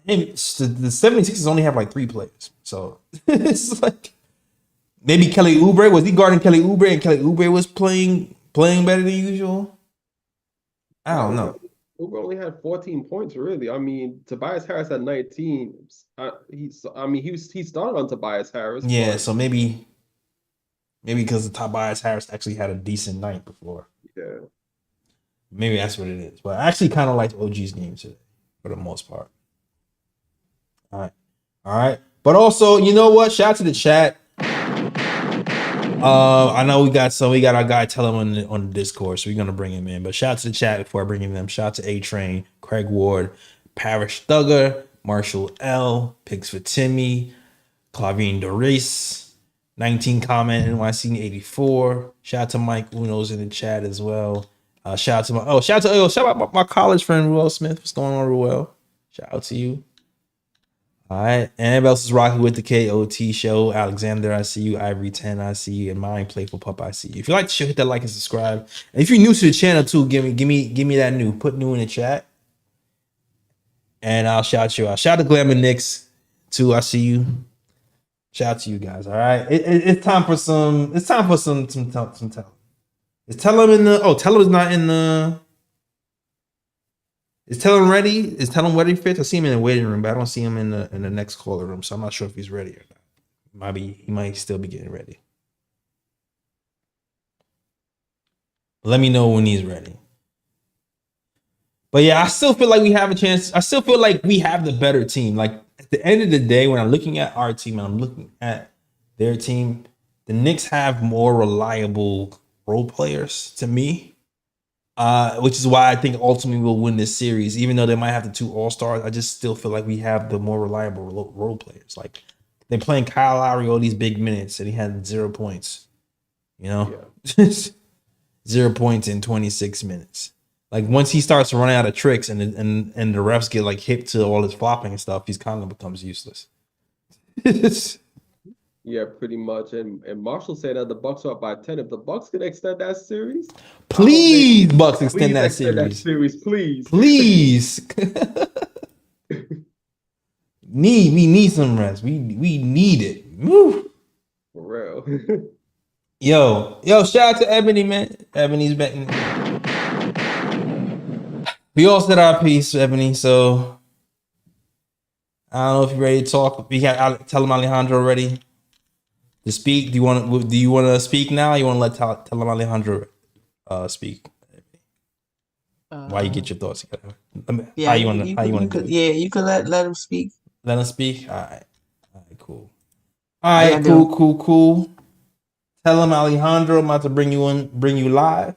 the 76ers only have like 3 players. So it's like maybe Kelly Oubre. Was he guarding Kelly Oubre and Kelly Oubre was playing better than usual? I don't know. Uber only had 14 points, really. I mean, Tobias Harris had 19. He started on Tobias Harris. Yeah, but so maybe because Tobias Harris actually had a decent night before. yeah. Maybe that's what it is. But I actually kind of liked OG's game today for the most part. All right. But also, you know what? Shout out to the chat. I know we got our guy tell him on the Discord, so we're gonna bring him in. But shout out to the chat before I bring him in. Shout out to A Train, Craig Ward, Parrish Thugger, Marshall L, Pigs for Timmy, Clavine Doris, 19 comment NYC 84. Shout out to Mike Uno's in the chat as well. Shout out my college friend Ruel Smith. What's going on, Ruel? Shout out to you. All right. And everybody else is rocking with the KOT show. Alexander, I see you. Ivory 10, I see you. And Mine Playful Pup, I see you. If you like the show, hit that like and subscribe. And if you're new to the channel too, give me that new. Put new in the chat. And I'll shout you out. Shout out to Glamour Knicks too. I see you. Shout out to you guys. All right. It's time for some talent. Is Tellum in the Tellum is not in the. Is Tellum ready? Is Tellum ready fit? I see him in the waiting room, but I don't see him in the next caller room, so I'm not sure if he's ready or not. He might still be getting ready. Let me know when he's ready. But yeah, I still feel like we have a chance. I still feel like we have the better team. Like at the end of the day, when I'm looking at our team and I'm looking at their team, the Knicks have more reliable role players to me. Which is why I think ultimately we'll win this series. Even though they might have the 2 All-Stars, I just still feel like we have the more reliable role players. Like they're playing Kyle Lowry all these big minutes and he had 0 points. You know? Yeah. 0 points in 26 minutes. Like once he starts running out of tricks and the refs get like hip to all his flopping and stuff, he's kind of becomes useless. Yeah, pretty much. And Marshall said that the Bucks are up by 10. If the Bucks can extend that series, please, Bucks extend that series. Please. Please. We need some rest. We need it. Woo. For real. Yo, shout out to Ebony, man. Ebony's back. We all said our piece, Ebony. So I don't know if you're ready to talk. We got tell him Alejandro ready to speak. Do you want to speak now? Or you want to let tell him Alejandro speak? Why you get your thoughts together? Yeah, you want to? Yeah, you could let him speak. Let him speak. All right, cool. All right, cool. Tell him Alejandro. I'm about to bring you live.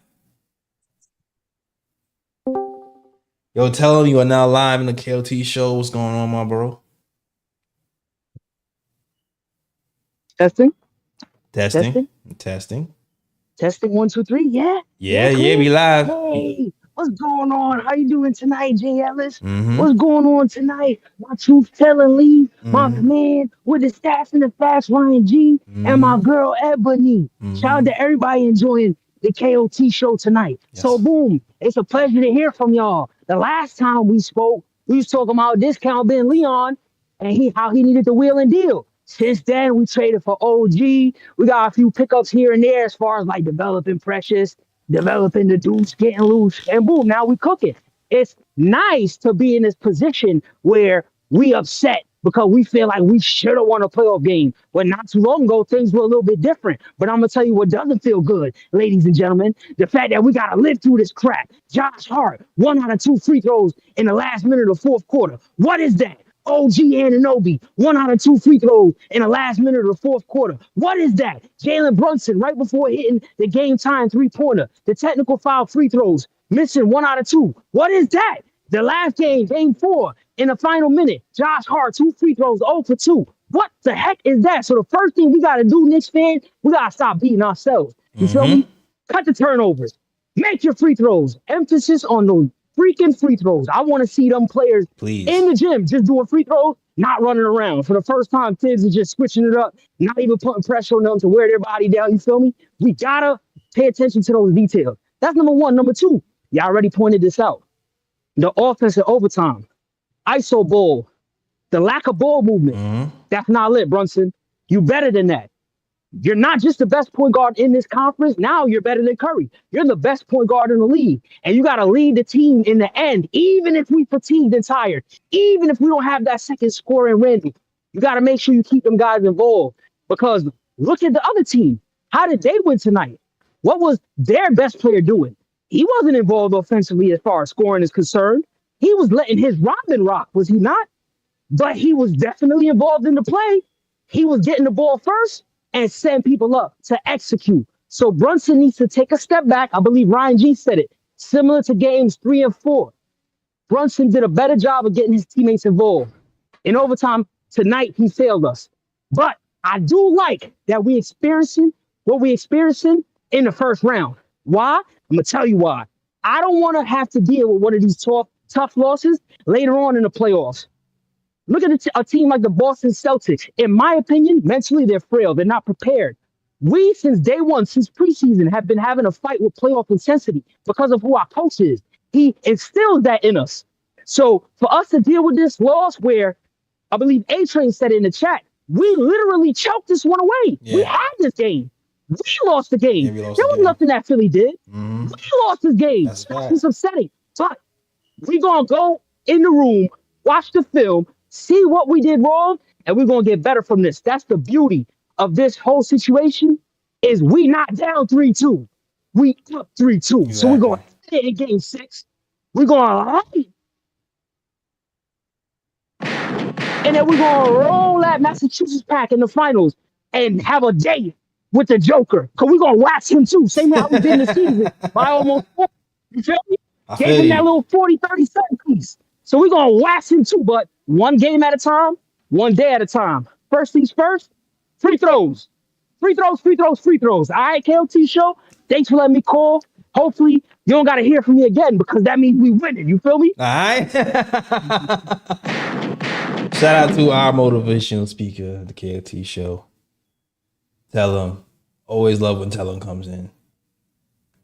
Yo, tell him you are now live in the KOT show. What's going on, my bro? Testing. 1, 2, 3. Yeah. Yeah, we live. Hey, what's going on? How you doing tonight, Jay Ellis? Mm-hmm. What's going on tonight? My truth telling Lee, my man with the stats and the facts, Ryan G, and my girl Ebony. Shout out to everybody enjoying the KOT show tonight. Yes. So boom, it's a pleasure to hear from y'all. The last time we spoke, we was talking about discount Ben Leon and how he needed the wheel and deal. Since then, we traded for OG. We got a few pickups here and there as far as like developing Precious, developing the dudes, getting loose, and boom, now we cooking. It's nice to be in this position where we upset because we feel like we should have won a playoff game. But not too long ago, things were a little bit different. But I'm going to tell you what doesn't feel good, ladies and gentlemen. The fact that we got to live through this crap. Josh Hart, 1 out of 2 free throws in the last minute of the fourth quarter. What is that? OG Anunoby, 1 out of 2 free throws in the last minute of the fourth quarter. What is that? Jalen Brunson, right before hitting the game time 3-pointer. The technical foul free throws, missing 1 out of 2. What is that? The last game, game 4, in the final minute, Josh Hart, 2 free throws, 0 for 2. What the heck is that? So the first thing we got to do, Knicks fans, we got to stop beating ourselves. You feel me? Cut the turnovers. Make your free throws. Emphasis on those freaking free throws. I want to see them players in the gym just doing free throws, not running around. For the first time, Tibbs is just switching it up, not even putting pressure on them to wear their body down. You feel me? We got to pay attention to those details. That's number 1. Number 2, y'all already pointed this out. The offense in overtime, ISO ball, the lack of ball movement. That's not lit, Brunson. You better than that. You're not just the best point guard in this conference. Now you're better than Curry. You're the best point guard in the league. And you got to lead the team in the end, even if we fatigued and tired, even if we don't have that second scorer in Randy. You got to make sure you keep them guys involved. Because look at the other team. How did they win tonight? What was their best player doing? He wasn't involved offensively as far as scoring is concerned. He was letting his Robin rock, was he not? But he was definitely involved in the play. He was getting the ball first and setting people up to execute. So Brunson needs to take a step back. I believe Ryan G said it. Similar to games 3 and 4. Brunson did a better job of getting his teammates involved. In overtime, tonight he failed us. But I do like that we experiencing what we experiencing in the first round. Why? I'm going to tell you why. I don't want to have to deal with one of these tough losses later on in the playoffs. Look at a team like the Boston Celtics. In my opinion, mentally, they're frail. They're not prepared. We, since day one, since preseason, have been having a fight with playoff intensity because of who our coach is. He instills that in us. So for us to deal with this loss where I believe A-Train said in the chat, we literally choked this one away. Yeah. We had this game. We lost the game. There was nothing that Philly did. We lost this game. That's upsetting. But we're going to go in the room, watch the film, see what we did wrong, and we're going to get better from this. That's the beauty of this whole situation is we not down 3-2. We up 3-2. Exactly. So we're going to hit in game 6. We're going to and then we're going to roll that Massachusetts Pack in the finals and have a day with the Joker. Because we're going to wax him too. Same way how we did in the season. By almost 40. You feel me? Gave him that little 40, 30 second piece. So we're going to wax him too. But one game at a time, one day at a time. First things first, free throws. Free throws, free throws, free throws. All right, KLT show. Thanks for letting me call. Hopefully, you don't got to hear from me again because that means we winning. You feel me? All right. Shout out to our motivational speaker, the KLT show. Tell him. Always love when Tell him comes in.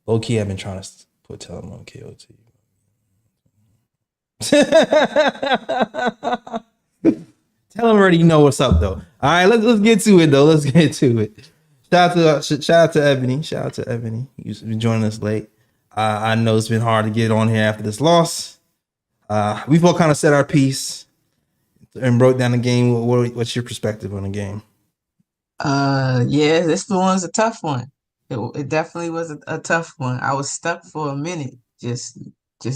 Low key, I've been trying to put Tell him on KLT. Tell him already know what's up though. All right, let's get to it though. Let's get to it. Shout out to Ebony. Shout out to Ebony. You've been joining us late. I know it's been hard to get on here after this loss. We've all kind of said our piece and broke down the game. What's your perspective on the game? Yeah, this one's a tough one. It definitely was a tough one. I was stuck for a minute, just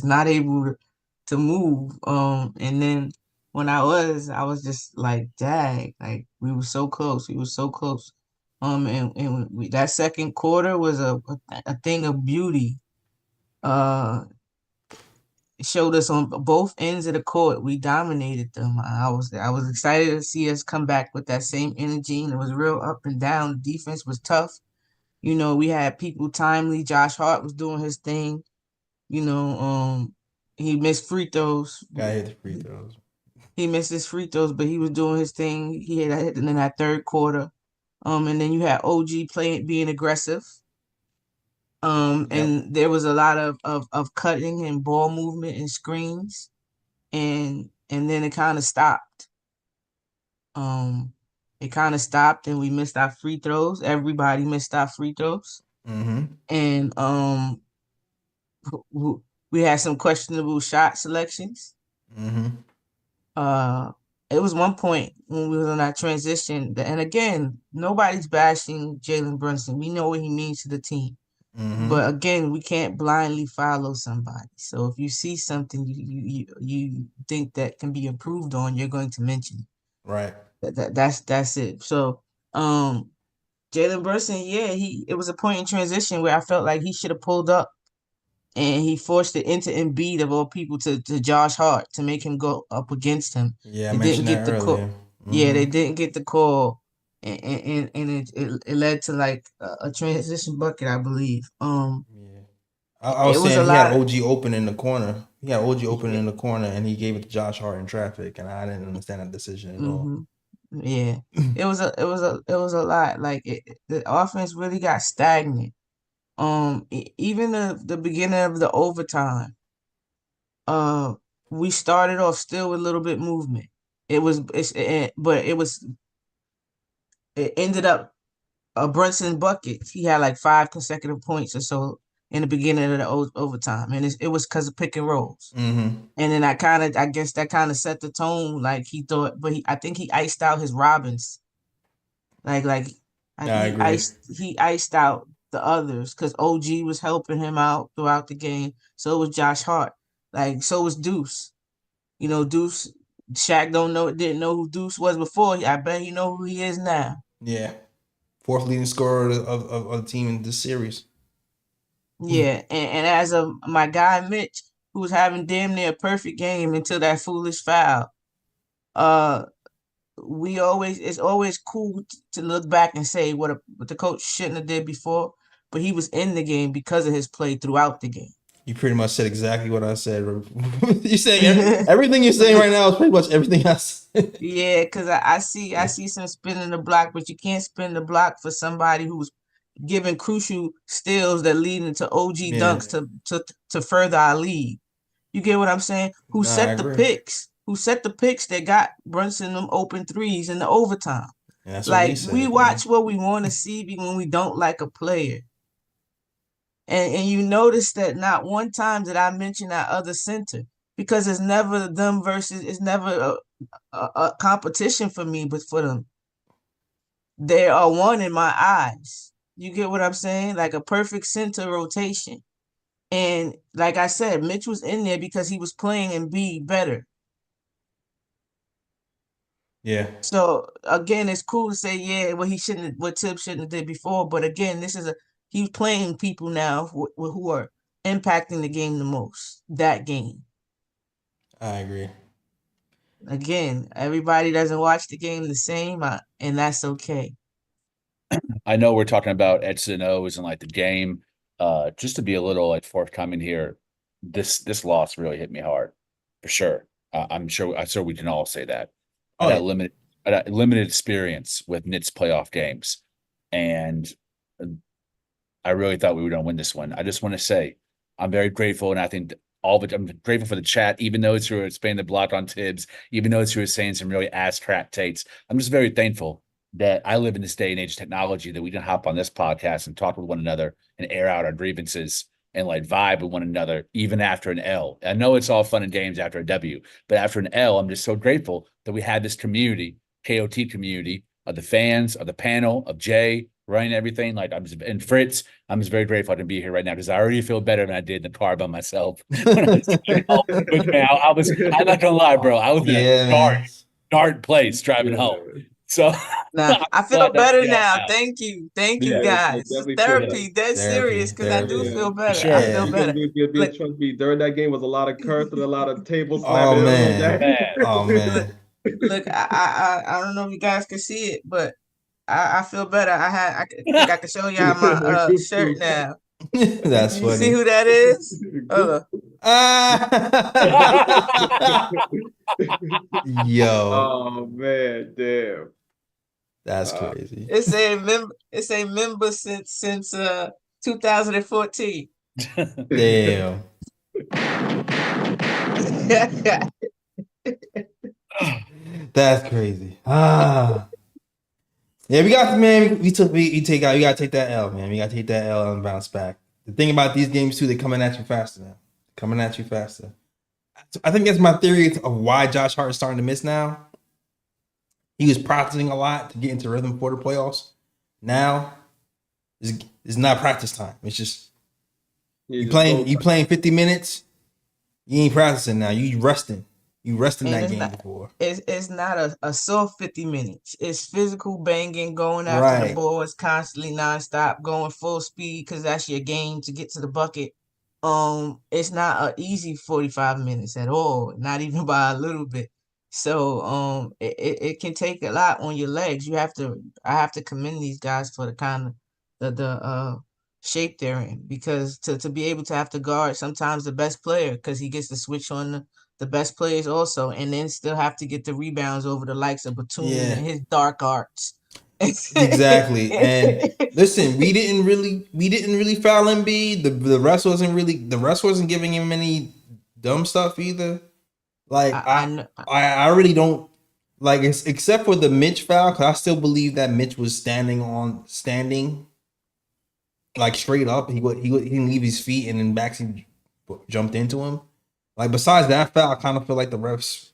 not able to move. And then when I was just like, dang, like we were so close. We were so close. That second quarter was a thing of beauty. It showed us on both ends of the court. We dominated them. I was excited to see us come back with that same energy, and it was real up and down. The defense was tough. You know, we had people timely. Josh Hart was doing his thing. You know, he missed free throws. Guy hit the free throws. He missed his free throws, but he was doing his thing. He had hit in that third quarter. And then you had OG being aggressive. And there was a lot of cutting and ball movement and screens. And then it kind of stopped. It kind of stopped and we missed our free throws. Everybody missed our free throws. And we had some questionable shot selections. It was one point when we was on that transition, and again, nobody's bashing Jalen Brunson. We know what he means to the team. But again, we can't blindly follow somebody. So if you see something you think that can be improved on, you're going to mention it. Right. That's it. So Jalen Brunson, it was a point in transition where I felt like he should have pulled up and he forced it into Embiid of all people to Josh Hart to make him go up against him. Yeah, I They didn't mentioned that get the call. earlier. Yeah, they didn't get the call, and it led to like a transition bucket, I believe. Yeah. I It was was a saying he had lot. OG open in the corner. He had OG open Yeah, in the corner, and he gave it to Josh Hart in traffic, and I didn't understand that decision at all. yeah. It was a lot. Like the offense really got stagnant. Even the beginning of the overtime, uh, we started off still with a little bit movement. But it ended up Brunson buckets. He had like 5 consecutive points or so in the beginning of the overtime, and it was because of pick and rolls. Mm-hmm. And then I guess that kind of set the tone. Like he thought, but I think he iced out his Robins. Like I agree. he iced out the others because OG was helping him out throughout the game. So was Josh Hart. Like so was Deuce. You know, Deuce. Shaq didn't know who Deuce was before. I bet he know who he is now. Yeah. Fourth leading scorer of the team in this series. Yeah, and as of my guy Mitch, who was having damn near a perfect game until that foolish foul. Uh, it's always cool to look back and say what the coach shouldn't have did before, but he was in the game because of his play throughout the game. You pretty much said exactly what I said. You're saying everything you're saying right now is pretty much everything I said. Yeah, because I see some spinning the block, but you can't spin the block for somebody who's giving crucial steals that lead into OG Yeah. dunks to further our lead. You get what I'm saying? Who Nah, I set the agree. picks? Who set the picks that got Brunson them open threes in the overtime? And that's what we Like said. we Yeah. watch what we want to see when we don't like a player. And you notice that not one time did I mention that other center because it's never them versus it's never a competition for me, but for them. They are one in my eyes. You get what I'm saying? Like a perfect center rotation. And like I said, Mitch was in there because he was playing Embiid better. Yeah. So again, it's cool to say, yeah, what Tip shouldn't have did before. But again, he's playing people now who are impacting the game the most. That game. I agree. Again, everybody doesn't watch the game the same, and that's okay. I know we're talking about X's and O's and like the game. Just to be a little like forthcoming here, this loss really hit me hard, for sure. I'm sure we can all say that. Oh, yeah. I had limited experience with Knicks playoff games, and I really thought we were going to win this one. I just want to say I'm very grateful, and I think all of it. I'm grateful for the chat, even though it's who spinning the block on Tibbs, even though it's who is saying some really ass crap takes. I'm just very thankful that I live in this day and age of technology that we can hop on this podcast and talk with one another and air out our grievances and like vibe with one another, even after an L. I know it's all fun and games after a W, but after an L, I'm just so grateful that we had this community, KOT community of the fans, of the panel, of Jay running everything. Like and Fritz, I'm just very grateful to be here right now because I already feel better than I did in the car by myself. When I was I'm not gonna lie, bro. I was in a dark place driving home. So now I feel better now. Thank you guys. Therapy, dead serious because I do feel better. Sure. I feel better. Trust me, during that game was a lot of cursing, a lot of table Oh slamming. man. Oh man. Look, I don't know if you guys can see it, but I feel better. I think I can show y'all my shirt now. That's you funny. See who that is? Yo. Oh man, damn. That's crazy. It's a member since 2014. Damn. That's crazy. Yeah, we got man. We gotta take that L, man. We gotta take that L and bounce back. The thing about these games too, they're coming at you faster now. Coming at you faster. I think that's my theory of why Josh Hart is starting to miss now. He was practicing a lot to get into rhythm for the playoffs. Now, it's not practice time. It's just you playing 50 minutes. You ain't practicing now. You resting. You resting that game before. It's not a soft 50 minutes. It's physical banging, going after the ball. It's constantly nonstop, going full speed because that's your game to get to the bucket. it's not an easy 45 minutes at all, not even by a little bit. So it can take a lot on your legs. I have to commend these guys for the kind of the shape they're in, because to be able to have to guard sometimes the best player, because he gets to switch on the best players also, and then still have to get the rebounds over the likes of Batum Yeah, and his dark arts. exactly. And listen, we didn't really foul Embiid. The rest wasn't giving him any dumb stuff either. Like I know, I really don't like except for the Mitch foul, because I still believe that Mitch was standing like straight up. He didn't leave his feet, and then Maxey jumped into him. Like besides that foul, I kind of feel like the refs,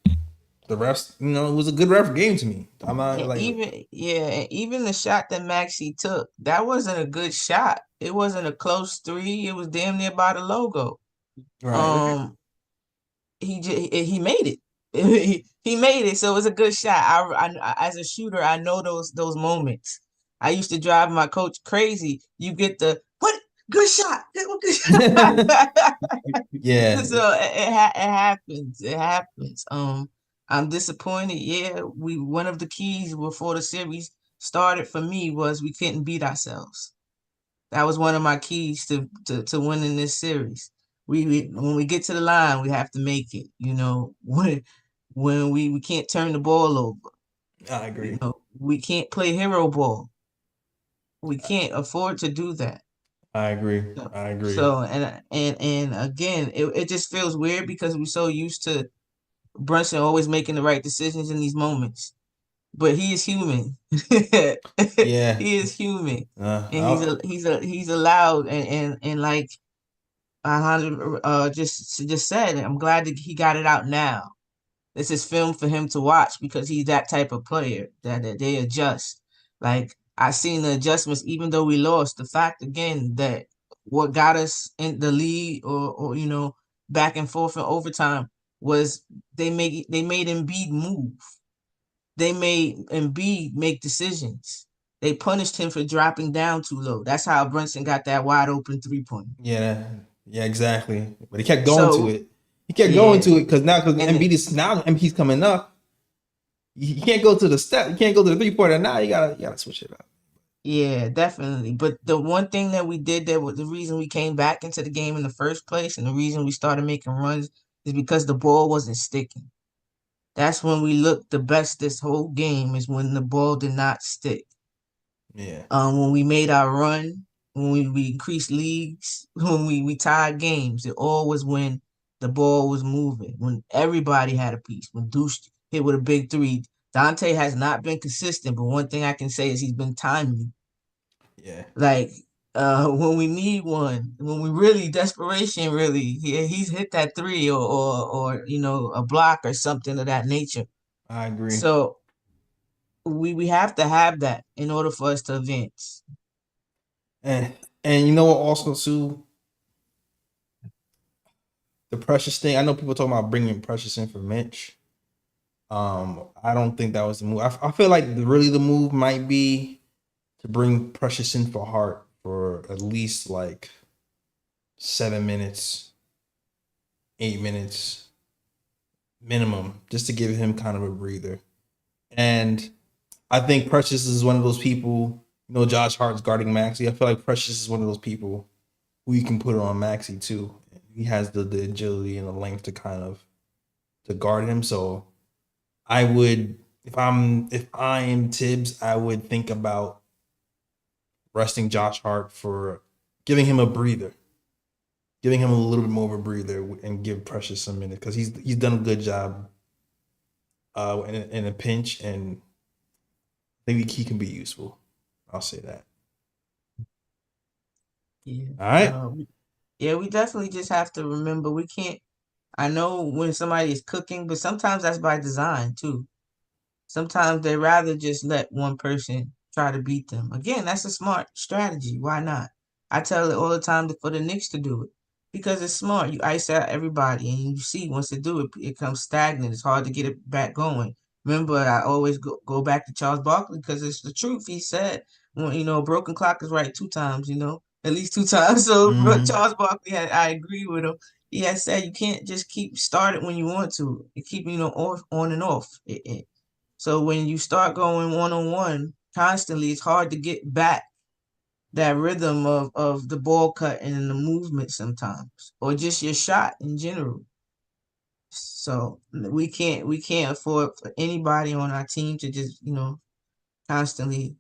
it was a good ref game to me. I'm not and like even the shot that Maxie took, that wasn't a good shot. It wasn't a close three. It was damn near by the logo. right. Um, he made it. He made it, so it was a good shot. As a shooter, I know those moments. I used to drive my coach crazy. You get the what? Good shot. Good shot. Yeah, So it happens. It happens. I'm disappointed. Yeah, we one of the keys before the series started for me was we couldn't beat ourselves. That was one of my keys to winning this series. We when we get to the line, we have to make it. When we can't turn the ball over. I agree. We can't play hero ball. We can't afford to do that. I agree. So, I agree. and again, it just feels weird because we're so used to Brunson always making the right decisions in these moments. But he is human. Yeah. He is human. And I, he's allowed, and like Alejandro just said, I'm glad that he got it out now. This is film for him to watch because he's that type of player that they adjust. Like I seen the adjustments, even though we lost. The fact again that what got us in the lead, or back and forth in overtime, was they made Embiid move. They made Embiid make decisions. They punished him for dropping down too low. That's how Brunson got that wide open 3 point. yeah, yeah, exactly. But he kept going to So it. He kept going yeah, to it because and Embiid's coming up. You can't go to the step. You can't go to the 3 pointer now. You gotta switch it up. yeah, definitely. But the one thing that we did, that was the reason we came back into the game in the first place, and the reason we started making runs, is because the ball wasn't sticking. That's when we looked the best this whole game, is when the ball did not stick. Yeah, When we made our run, when we increased leagues, when we tied games, it all was when the ball was moving, when everybody had a piece, when Deuce hit with a big three. Dante has not been consistent, but one thing I can say is he's been timely. yeah, Like when we need one, when we really desperation, really, he's hit that three, or a block or something of that nature. I agree. So we have to have that in order for us to advance. And you know what? Also, too, the Precious thing. I know people talking about bringing Precious in for Mitch. I don't think that was the move. I feel like really the move might be to bring Precious in for Hart for at least like 7 minutes, 8 minutes minimum, just to give him kind of a breather. And I think Precious is one of those people. Josh Hart's guarding Maxey. I feel like Precious is one of those people who you can put on Maxey too. He has the agility and the length to kind of to guard him. So I would, if I am Tibbs, I would think about resting Josh Hart for giving him a breather, giving him a little bit more of a breather, and give Precious some minutes, because he's done a good job in a pinch, and I think he can be useful. I'll say that. Yeah. All right. Yeah, we definitely just have to remember we can't. I know when somebody is cooking, but sometimes that's by design too. Sometimes they rather just let one person try to beat them. Again, that's a smart strategy. Why not? I tell it all the time for the Knicks to do it because it's smart. You ice out everybody, and you see once they do it, it comes stagnant. It's hard to get it back going. Remember, I always go back to Charles Barkley because it's the truth. He said, "Well, a broken clock is right 2 times." at least 2 times. So Mhm. Charles Barkley I agree with him. He has said you can't just keep starting when you want to. You keep, off, on and off. So when you start going 1-on-1 constantly, it's hard to get back that rhythm of the ball cutting and the movement sometimes, or just your shot in general. So we can't afford for anybody on our team to just, constantly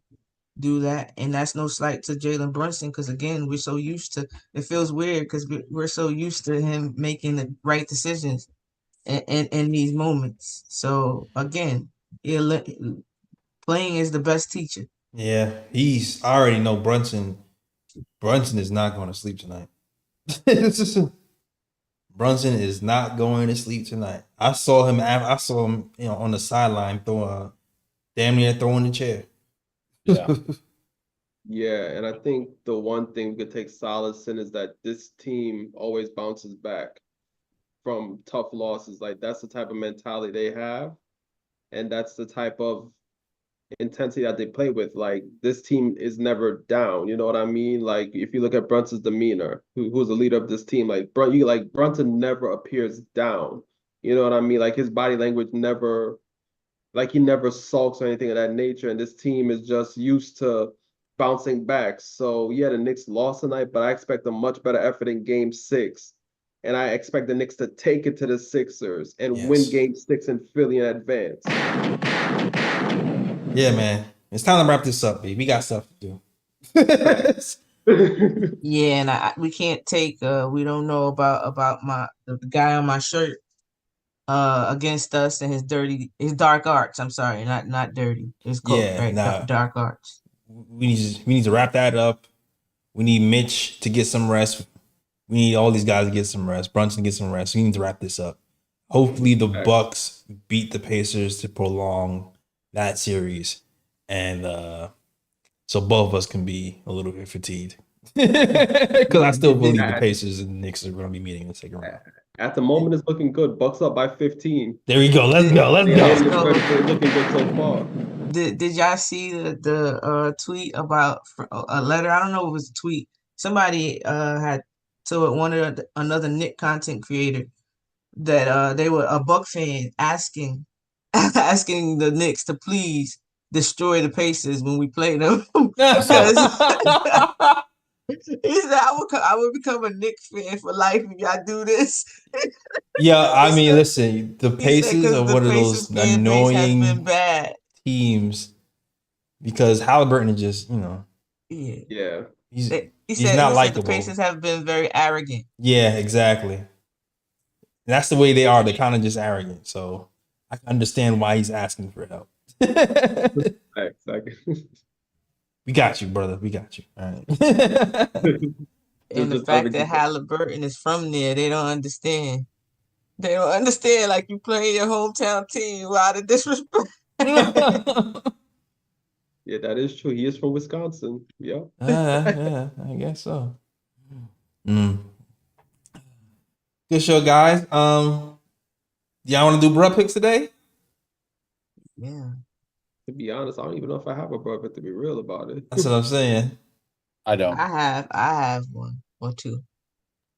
do that. And that's no slight to Jalen Brunson, because again, we're so used to it. Feels weird because we're so used to him making the right decisions in these moments. So again, playing is the best teacher. Yeah, I already know Brunson. Brunson is not going to sleep tonight. Brunson is not going to sleep tonight. I saw him. On the sideline damn near throwing the chair. Yeah. Yeah, and I think the one thing we could take solace in is that this team always bounces back from tough losses. Like that's the type of mentality they have, and that's the type of intensity that they play with. Like this team is never down. You know what I mean? Like if you look at Brunson's demeanor, who's the leader of this team, Brunson never appears down. You know what I mean? Like his body language never, like he never sulks or anything of that nature. And this team is just used to bouncing back. So yeah, the Knicks lost tonight, but I expect a much better effort in Game 6. And I expect the Knicks to take it to the Sixers and win Yes. Game 6 in Philly in advance. Yeah, man. It's time to wrap this up, B. We got stuff to do. Yeah, and we can't take we don't know about the guy on my shirt against us and his dark arts. I'm sorry, not dirty. It's called Yeah, right, nah. dark arts. We need to wrap that up. We need Mitch to get some rest. We need all these guys to get some rest. Brunson to get some rest. We need to wrap this up. Hopefully the Bucks beat the Pacers to prolong that series. And so both of us can be a little bit fatigued. Because I still believe the Pacers and Knicks are going to be meeting in the second round. At the moment, it's looking good. Bucks up by 15. There we go. Let's go. Let's go. It's looking good so far. Did y'all see the tweet about a letter? I don't know if it was a tweet. Somebody had to another Nick content creator that they were a Buck fan asking asking the Knicks to please destroy the Pacers when we play them because he said I would become a Knicks fan for life if y'all do this. Yeah, I mean, said, listen, the Pacers are one of those annoying bad teams because Halliburton is just, yeah. he's He not the likable. Pacers have been very arrogant. Yeah, exactly. That's the way they are. They're kind of just arrogant. So I can understand why he's asking for help. Exactly. We got you, brother. We got you. All right. And the fact that Halliburton is from there, they don't understand. They don't understand, like you playing your hometown team. Why the disrespect? Yeah, that is true. He is from Wisconsin. Yeah. Yeah, I guess so. Good show, guys. Y'all want to do bruh picks today? Yeah. To be honest, I don't even know if I have a brother, to be real about it. That's what I'm saying. I don't. I have one or two.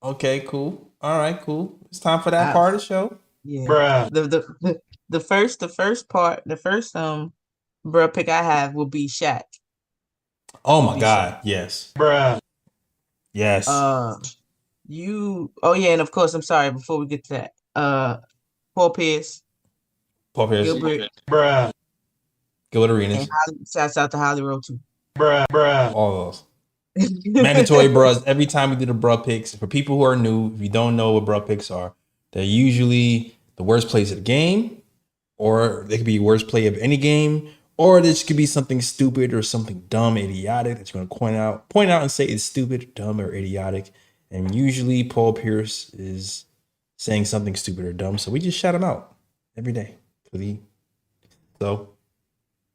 Okay, cool. All right, cool. It's time for that part of the show. Yeah. Bruh. The first bruh pick I have will be Shaq. Oh my God, Shaq. Yes. Bruh. Yes. And of course, I'm sorry, before we get to that, Paul Pierce. Gilbert. Bruh. Gilbert Arenas. And shouts out to Holly Rowe too. Bruh. All those. Mandatory bruhs. Every time we do the bruh picks, for people who are new, if you don't know what bruh picks are, they're usually the worst plays of the game, or they could be worst play of any game, or this could be something stupid or something dumb, idiotic that you're going to point out and say it's stupid, dumb, or idiotic. And usually Paul Pierce is saying something stupid or dumb, so we just shout him out every day.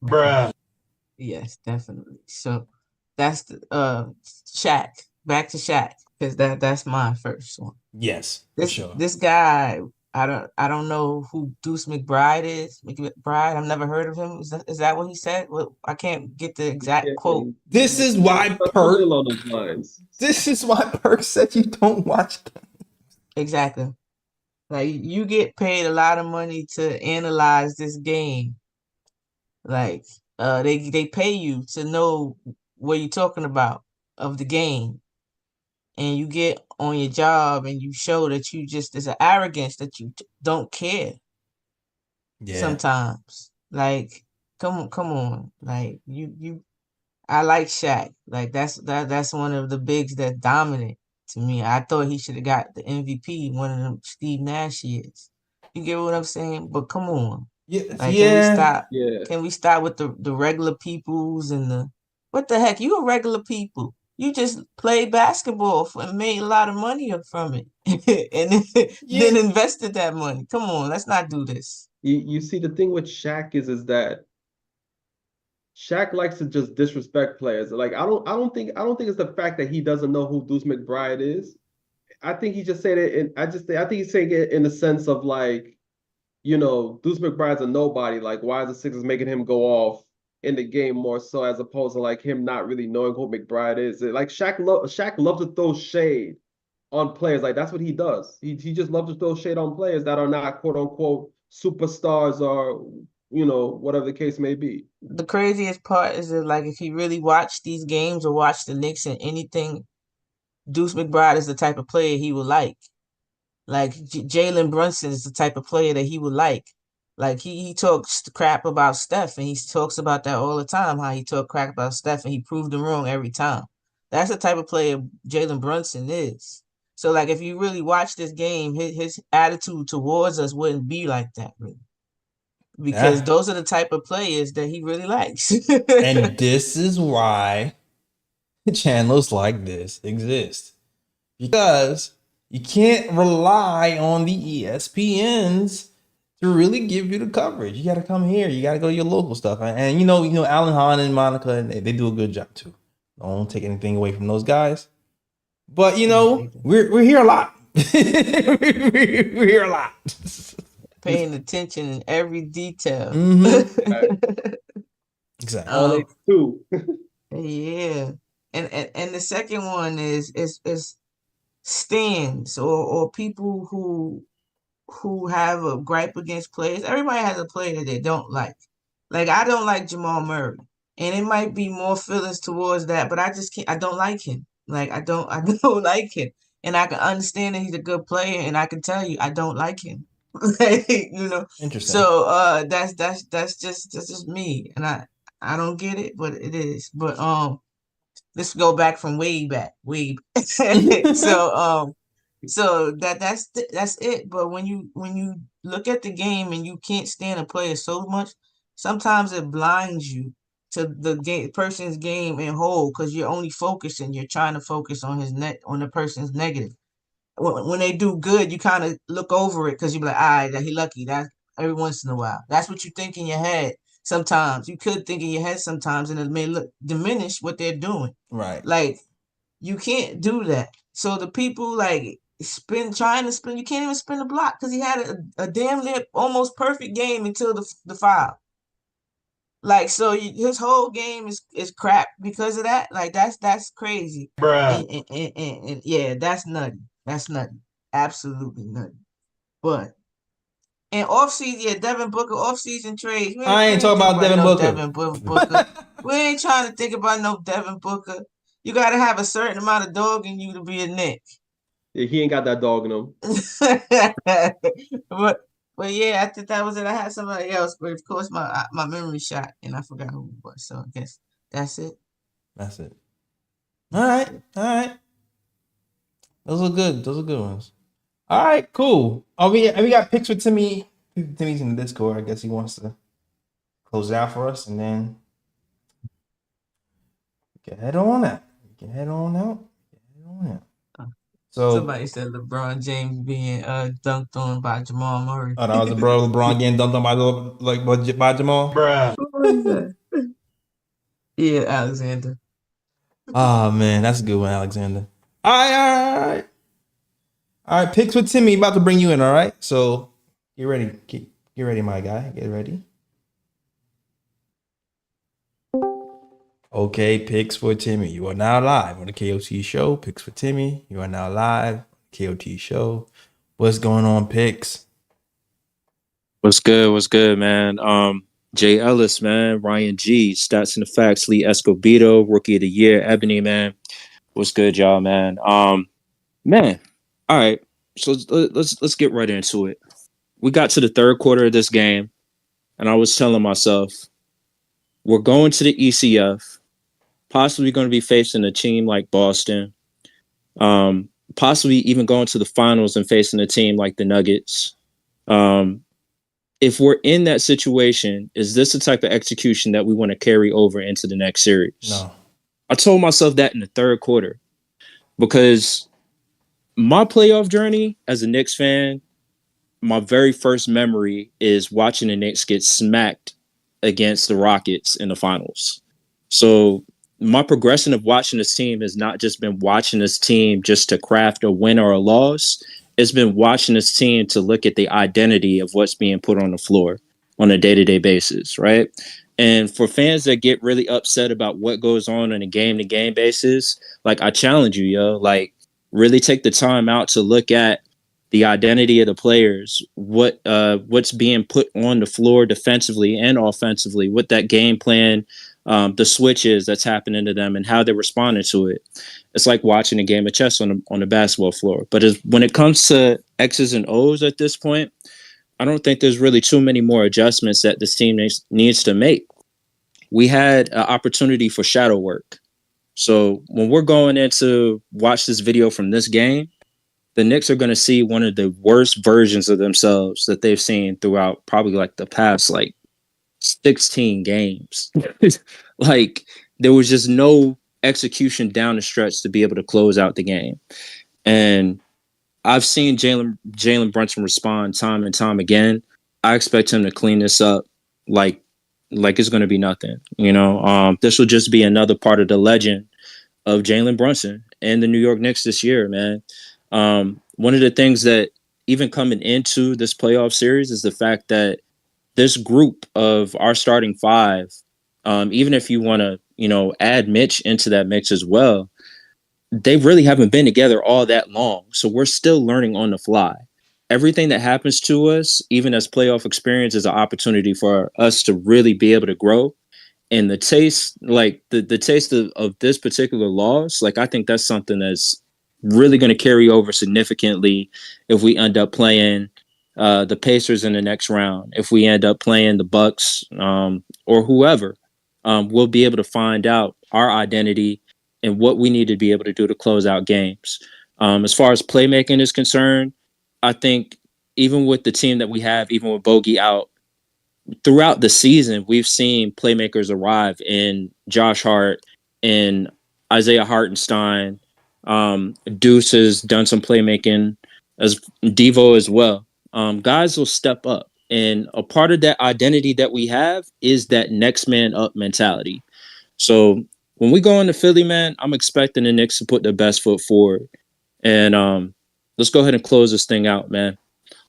Bruh. Yes, definitely. So that's the Shaq. Back to Shaq, because that's my first one. Yes, for sure. This guy, I don't know who Deuce McBride is. McBride, I've never heard of him. Is that what he said? Well, I can't get the Yeah, exact quote. This is why something Perk. along those lines. This is why Perk said you don't watch them. Exactly. Like you get paid a lot of money to analyze this game. Like they pay you to know what you're talking about of the game. And you get on your job and you show that you just there's an arrogance that you don't care Yeah. sometimes. Like come on. Like you I like Shaq. Like that's one of the bigs that's dominant to me. I thought he should have got the MVP, one of them Steve Nash years. You get what I'm saying? But come on. Yeah. Like Yeah. Yeah. can we stop with the regular peoples and the what the heck? You a regular people. You just played basketball and made a lot of money from it. And Yeah. then invested that money. Come on, let's not do this. You see, the thing with Shaq is that Shaq likes to just disrespect players. Like I don't think it's the fact that he doesn't know who Deuce McBride is. I think he just said it in I think he's saying it in the sense of like, Deuce McBride's a nobody. Like, why is the Sixers making him go off in the game more so as opposed to like him not really knowing who McBride is? Like Shaq loves to throw shade on players. Like that's what he does. He just loves to throw shade on players that are not quote unquote superstars or whatever the case may be. The craziest part is that like if he really watched these games or watched the Knicks and anything, Deuce McBride is the type of player he would like. Like Jalen Brunson is the type of player that he would like. Like he talks crap about Steph and he talks about that all the time, how he talked crap about Steph and he proved him wrong every time. That's the type of player Jalen Brunson is. So like if you really watch this game, his attitude towards us wouldn't be like that, really. Because Yeah. those are the type of players that he really likes. And this is why channels like this exist. Because you can't rely on the ESPNs to really give you the coverage. You got to come here. You got to go to your local stuff. And Alan Hahn and Monica, they do a good job too. Don't take anything away from those guys. But we're here a lot. we're here a lot. Paying attention in every detail. Exactly. All they do. Yeah. And the second one is stands or people who have a gripe against players. Everybody has a player that they don't like. Like I don't like Jamal Murray. And it might be more feelings towards that, but I just can't I don't like him. Like I don't like him. And I can understand that he's a good player and I can tell you I don't like him. Interesting. So that's just me. And I don't get it, but it is. But let's go back from way back. So that's it. But when you look at the game and you can't stand a player so much, sometimes it blinds you to the person's game in whole because you're only focusing. You're trying to focus on on the person's negative. When they do good, you kind of look over it because you be like, all right, he lucky. That every once in a while. That's what you think in your head. Sometimes you could think in your head sometimes, and it may diminish what they're doing. Right. Like you can't do that. So the people like trying to spin. You can't even spin the block because he had a damn near almost perfect game until the foul. Like so, his whole game is crap because of that. Like that's crazy. Bruh. And yeah, that's nutty. That's nutty. Absolutely nutty. But and offseason, yeah, Devin Booker offseason trades. I ain't talking about Devin Booker. We ain't trying to think about no Devin Booker. You got to have a certain amount of dog in you to be a Knick. Yeah, he ain't got that dog in him. But yeah, I think that was it. I had somebody else, but of course my memory shot and I forgot who it was. So I guess that's it. That's it. All right. Those are good. Those are good ones. All right, cool. Oh, we got pics with Timmy. Timmy's in the Discord. I guess he wants to close it out for us, and then get head on out. So somebody said LeBron James being dunked on by Jamal Murray. Oh, that was a bro. LeBron getting dunked on by Jamal. Bruh. What is that? Yeah, Alexander. Oh man, that's a good one, Alexander. All right. All right, picks with Timmy. About to bring you in. All right, so get ready. Get ready, my guy. Get ready. Okay, picks for Timmy. You are now live on the KOT show. Picks for Timmy. You are now live on the KOT show. What's going on, picks? What's good? What's good, man? Jay Ellis, man. Ryan G. Stats and the Facts. Lee Escobedo, Rookie of the Year. Ebony, man. What's good, y'all, man? Man. All right. So let's get right into it. We got to the third quarter of this game, and I was telling myself, we're going to the ECF, possibly going to be facing a team like Boston, possibly even going to the finals and facing a team like the Nuggets. If we're in that situation, is this the type of execution that we want to carry over into the next series? No. I told myself that in the third quarter because my playoff journey as a Knicks fan, my very first memory is watching the Knicks get smacked against the Rockets in the finals. So my progression of watching this team has not just been watching this team just to craft a win or a loss. It's been watching this team to look at the identity of what's being put on the floor on a day-to-day basis, right? And for fans that get really upset about what goes on a game-to-game basis, like, I challenge you, yo, like, really take the time out to look at the identity of the players, what's being put on the floor defensively and offensively, what that game plan, the switches that's happening to them and how they're responding to it. It's like watching a game of chess on the basketball floor. But when it comes to X's and O's at this point, I don't think there's really too many more adjustments that this team needs to make. We had an opportunity for shadow work. So when we're going in to watch this video from this game, the Knicks are going to see one of the worst versions of themselves that they've seen throughout probably like the past like 16 games. Like, there was just no execution down the stretch to be able to close out the game. And I've seen Jalen Brunson respond time and time again. I expect him to clean this up like it's going to be nothing. You know, this will just be another part of the legend of Jalen Brunson and the New York Knicks this year, man. One of the things that even coming into this playoff series is the fact that this group of our starting five, even if you want to, you know, add Mitch into that mix as well, they really haven't been together all that long. So we're still learning on the fly. Everything that happens to us, even as playoff experience, is an opportunity for us to really be able to grow. And the taste, like the taste of this particular loss, like, I think that's something that's really going to carry over significantly if we end up playing the Pacers in the next round. If we end up playing the Bucks or whoever, we'll be able to find out our identity and what we need to be able to do to close out games. As far as playmaking is concerned, I think even with the team that we have, even with Bogey out, throughout the season, we've seen playmakers arrive in Josh Hart and Isaiah Hartenstein. Deuce has done some playmaking, as Devo as well. Guys will step up. And a part of that identity that we have is that next man up mentality. So when we go into Philly, man, I'm expecting the Knicks to put their best foot forward. And let's go ahead and close this thing out, man.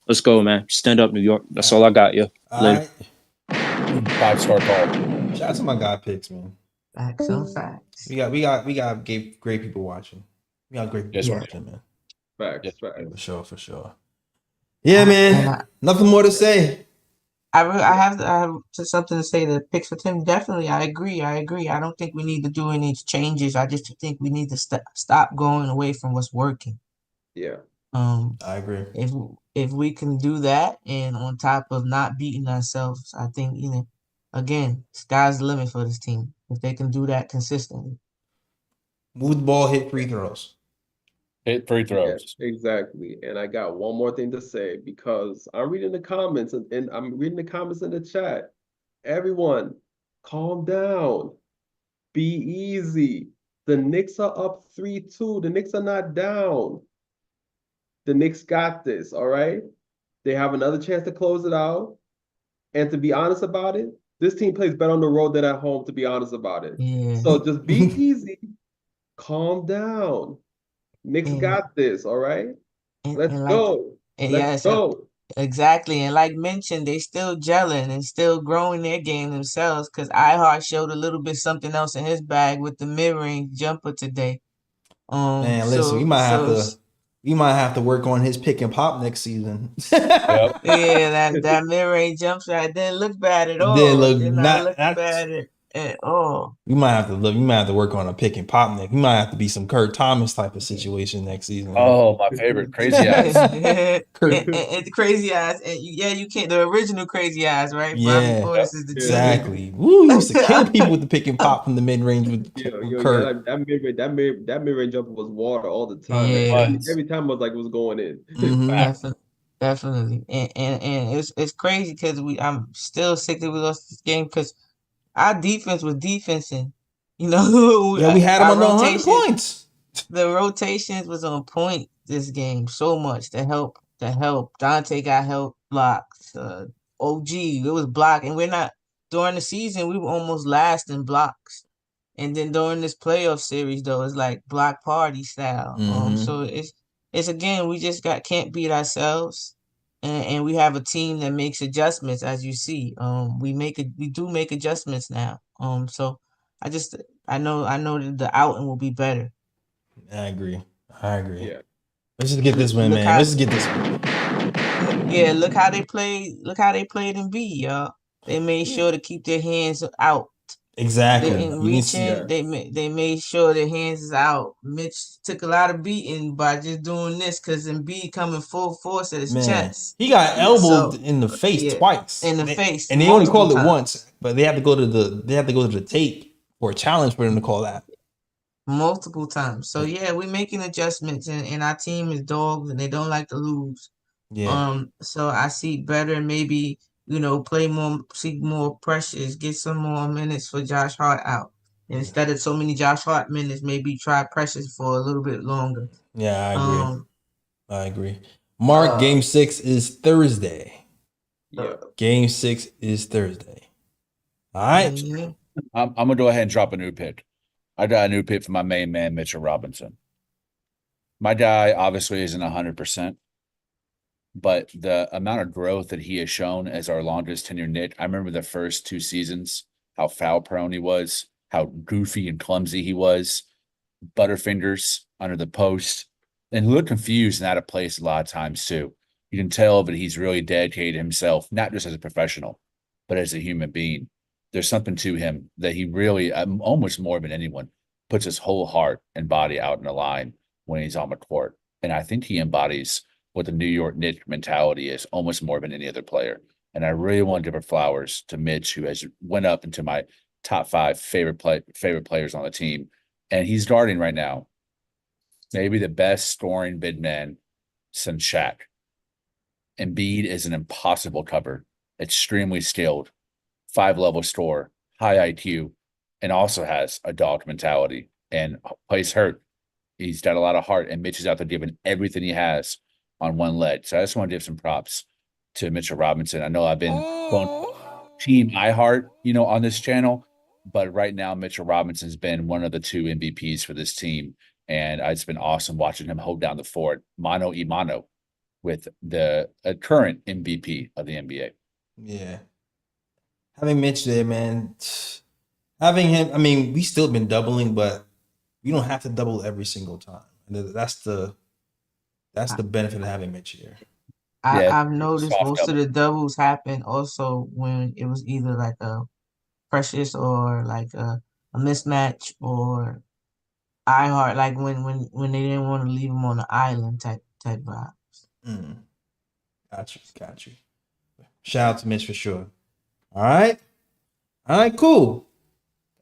Let's go, man. Stand up, New York. That's all I got, yo. Later. All right. 5-star call. Shout out to my guy picks, man. Facts on facts. We got great people watching. We got great people Yes, watching, man. Facts, Yeah. facts. For sure. Yeah, man. Nothing more to say. I have just something to say. The picks for Tim, definitely. I agree. I don't think we need to do any changes. I just think we need to stop going away from what's working. Yeah. I agree. If we can do that, and on top of not beating ourselves, I think, you know, again, sky's the limit for this team if they can do that consistently. Move the ball, hit free throws. Hit free throws. Yeah, exactly. And I got one more thing to say, because I'm reading the comments and I'm reading the comments in the chat. Everyone, calm down. Be easy. The Knicks are up 3-2. The Knicks are not down. The Knicks got this, all right? They have another chance to close it out. And to be honest about it, this team plays better on the road than at home, to be honest about it. Yeah. So just be easy. Calm down. Knicks got this, all right? Let's and like go. and Let's yes, go. exactly. And like mentioned, they still gelling and still growing their game themselves. Cause iHeart showed a little bit something else in his bag with the mid-range jumper today. Man, listen, So so we might have to work on his pick and pop next season. Yep. yeah, that mid-range jump shot didn't look bad at It did all. It look did not not look that's bad at all. we might have to look. We might have to work on a pick and pop next. We might have to be some Kurt Thomas type of situation next season. Oh, my favorite, crazy eyes. and, Kurt, the crazy eyes, and you can't the original crazy eyes, right? Bobby yeah, Yep. Portis is the Yeah. teammate. exactly. Woo, he used to kill people with the pick and pop from the mid range with Yeah, Kurt. like that mid-range jumper was water all the time. Like Yeah, Was. every time was like it was going in. Mm-hmm. Fact. definitely, and it's crazy because I'm still sick that we lost this game because our defense was defensing. You know, Yeah, we had him our under 100 rotation, points. the rotations was on point this game so much to help. Dante got help blocks. OG, it was block, and we're not during the season. We were almost last in blocks, and then during this playoff series, though, it's like block party style. Mm-hmm. So it's again, we just can't beat ourselves, and we have a team that makes adjustments, as you see. We do make adjustments now. So I just I know that the outing will be better. I agree. I agree. Yeah. Let's just get this win, Look man. how Let's just get this win. yeah, look how they played. Look how they played in B, y'all. They made Yeah, sure to keep their hands out. They exactly. didn't You can reach see. Yeah. in. They made sure their hands is out. Mitch took a lot of beating by just doing this because Embiid coming full force at his Man, chest. he got elbowed So in the face yeah, twice. in the face And they only multiple called it times. once, but they have to go to the tape for a challenge for them to call that. Multiple times. So yeah, we're making adjustments and our team is dogs and they don't like to lose. Yeah. So I see better maybe, play more, seek more pressures, get some more minutes for Josh Hart out. Instead of so many Josh Hart minutes, maybe try pressures for a little bit longer. Yeah, I agree. Um, I agree. Mark, uh, game 6 is Thursday. Yeah. Game 6 is Thursday. All right. mhm. I'm gonna go ahead and drop a new pick. I got a new pick for my main man, Mitchell Robinson. My guy obviously isn't 100%, but the amount of growth that he has shown as our longest tenured Knick, I remember the first 2 seasons, how foul prone he was, how goofy and clumsy he was, butterfingers under the post, and he looked confused and out of place a lot of times too. You can tell that he's really dedicated himself, not just as a professional, but as a human being. There's something to him that he really, almost more than anyone, puts his whole heart and body out in the line when he's on the court. And I think he embodies what the New York Knicks mentality is almost more than any other player. And I really want to give her flowers to Mitch, who has went up into my top 5 favorite players on the team. And he's guarding right now maybe the best scoring big man since Shaq. Embiid is an impossible cover, extremely skilled, 5-level scorer, high IQ, and also has a dog mentality and plays hurt. He's got a lot of heart, and Mitch is out there giving everything he has on one leg. So I just want to give some props to Mitchell Robinson. I know I've been going team iHeart, on this channel, but right now Mitchell Robinson's been one of the 2 MVPs for this team, and it's been awesome watching him hold down the fort, mano a mano, with the current MVP of the NBA. Yeah. Having Mitch there, man. Having him, I mean, we still been doubling, but we don't have to double every single time. And that's the benefit of having Mitch here. Yeah, I've it's a noticed soft most of double. the doubles happen also when it was either like a precious or like a mismatch or iHeart, like when they didn't want to leave him on the island type vibe. Mm. Got you. Shout out to Mitch for sure. All right, cool.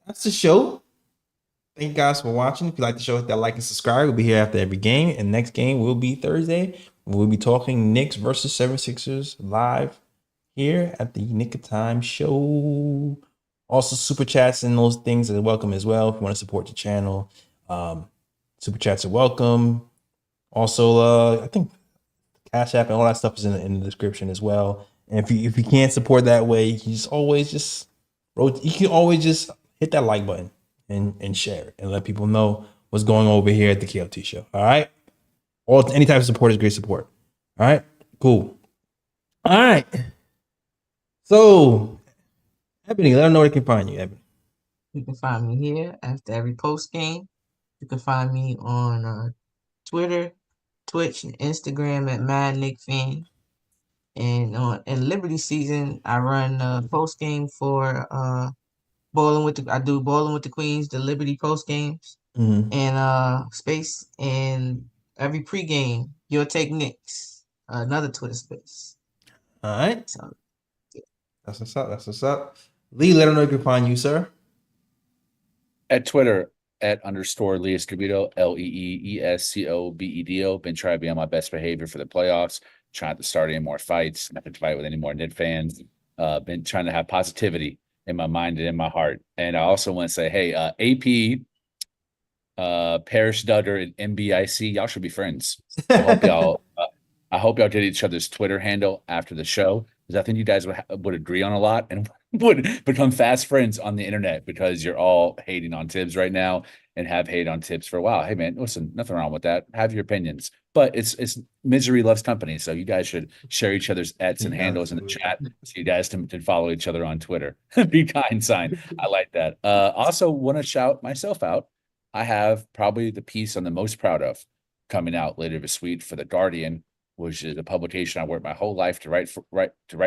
That's the show. Thank you guys for watching. If you like the show, hit that like and subscribe. We'll be here after every game. And next game will be Thursday. We'll be talking Knicks versus 76ers live here at the Knick of Time show. Also, super chats and those things are welcome as well. If you want to support the channel, super chats are welcome. Also, I think Cash App and all that stuff is in the description as well. And if you can't support that way, you can always just hit that like button and share it and let people know what's going on over here at the KLT show. All right. All any type of support is great support. All right, cool. All right. So, Ebony, let them know where they can find you, Ebony. You can find me here after every post game. You can find me on Twitter, Twitch, and Instagram at Mad Knick Fan. And in Liberty season, I run post game for I do Bowling with the Queens, the Liberty post games, and space, and every pregame, You'll Take Knicks, another Twitter space. All right. So That's what's up. That's what's up. Lee, let them know you can find you, sir. At Twitter, @_ Lee Escobedo, LEEESCOBEDO. Been trying to be on my best behavior for the playoffs. Trying to start any more fights, not to fight with any more Knicks fans. Been trying to have positivity in my mind and in my heart. And I also want to say, hey, AP, Parrish Duggar, and MBIC, y'all should be friends. I hope y'all did each other's Twitter handle after the show, because I think you guys would agree on a lot and would become fast friends on the internet, because you're all hating on Tibbs right now and have hate on Tibbs for a while. Hey man, listen, nothing wrong with that. Have your opinions, but it's misery loves company. So you guys should share each other's ets and handles in the chat, so you guys can follow each other on Twitter. Be kind sign. I like that. Also want to shout myself out. I have probably the piece I'm the most proud of coming out later this week for The Guardian, which is a publication I worked my whole life to write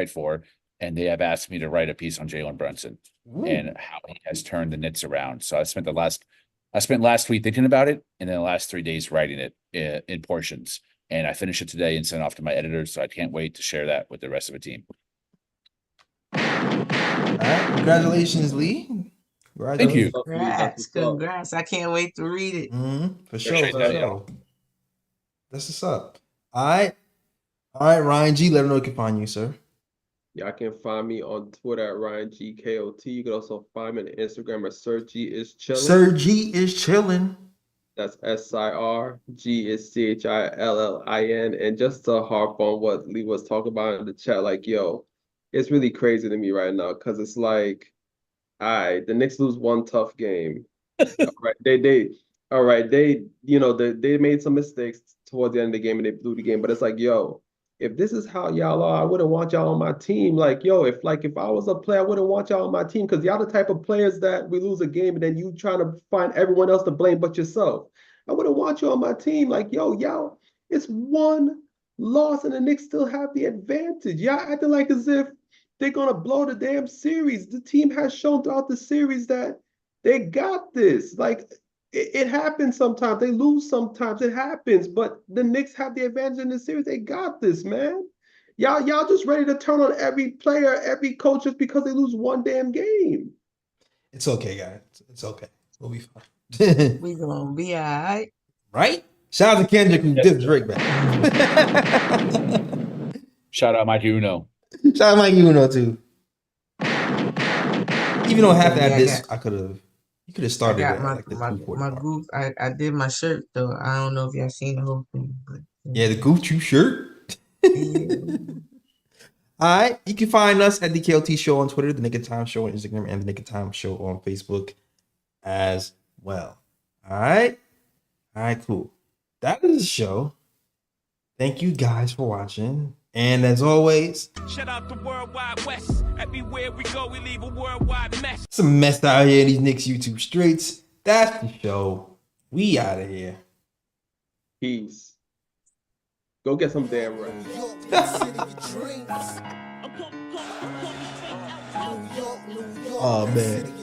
for, and they have asked me to write a piece on Jalen Brunson and how he has turned the Knicks around. So I spent last week thinking about it, and then the last 3 days writing it in portions. And I finished it today and sent it off to my editors. So I can't wait to share that with the rest of the team. All right. Congratulations, Lee. Thank you. Congrats. I can't wait to read it. For sure. Appreciate that, y'all. That's what's up. All right, Ryan G. Let them know you can find you, sir. Y'all can find me on Twitter at RyanGKOT. You can also find me on Instagram at Sir G is chilling. Sir G is chilling. That's SIR. G is CHILLIN. And just to harp on what Lee was talking about in the chat, like, yo, it's really crazy to me right now, because it's like, all right, the Knicks lose one tough game. All right, they made some mistakes towards the end of the game and they blew the game. But it's like, yo, if this is how y'all are, I wouldn't want y'all on my team. Like, yo, if I was a player, I wouldn't want y'all on my team, because y'all the type of players that we lose a game and then you trying to find everyone else to blame but yourself. I wouldn't want you on my team. Like, yo, y'all, it's one loss and the Knicks still have the advantage. Y'all acting like as if they're gonna blow the damn series. The team has shown throughout the series that they got this. Like, it happens sometimes. They lose sometimes. It happens. But the Knicks have the advantage in the series. They got this, man. Y'all just ready to turn on every player, every coach just because they lose one damn game. It's okay, guys. It's okay. We'll be fine. We gonna be all right. Right? Shout out to Kendrick who dipped Drake back. Shout out Mike Uno. Shout out Mike Uno too. Even though half that this, you could have started at like the 240 my mark. goof. I did my shirt though. I don't know if y'all seen the whole thing, but Yeah, the Goof Troop shirt. yeah. All right. You can find us at the KLT Show on Twitter, the Knick of Time Show on Instagram, and the Knick of Time Show on Facebook as well. All right. All right, cool. That is the show. Thank you guys for watching. And as always, Shout out the World Wide West. Everywhere we go, we leave a worldwide mess. it's a mess out here in these Knicks YouTube streets. That's the show. We out of here. Peace. Go get some damn rest. New York, big city of dreams. New York, Oh, big man. city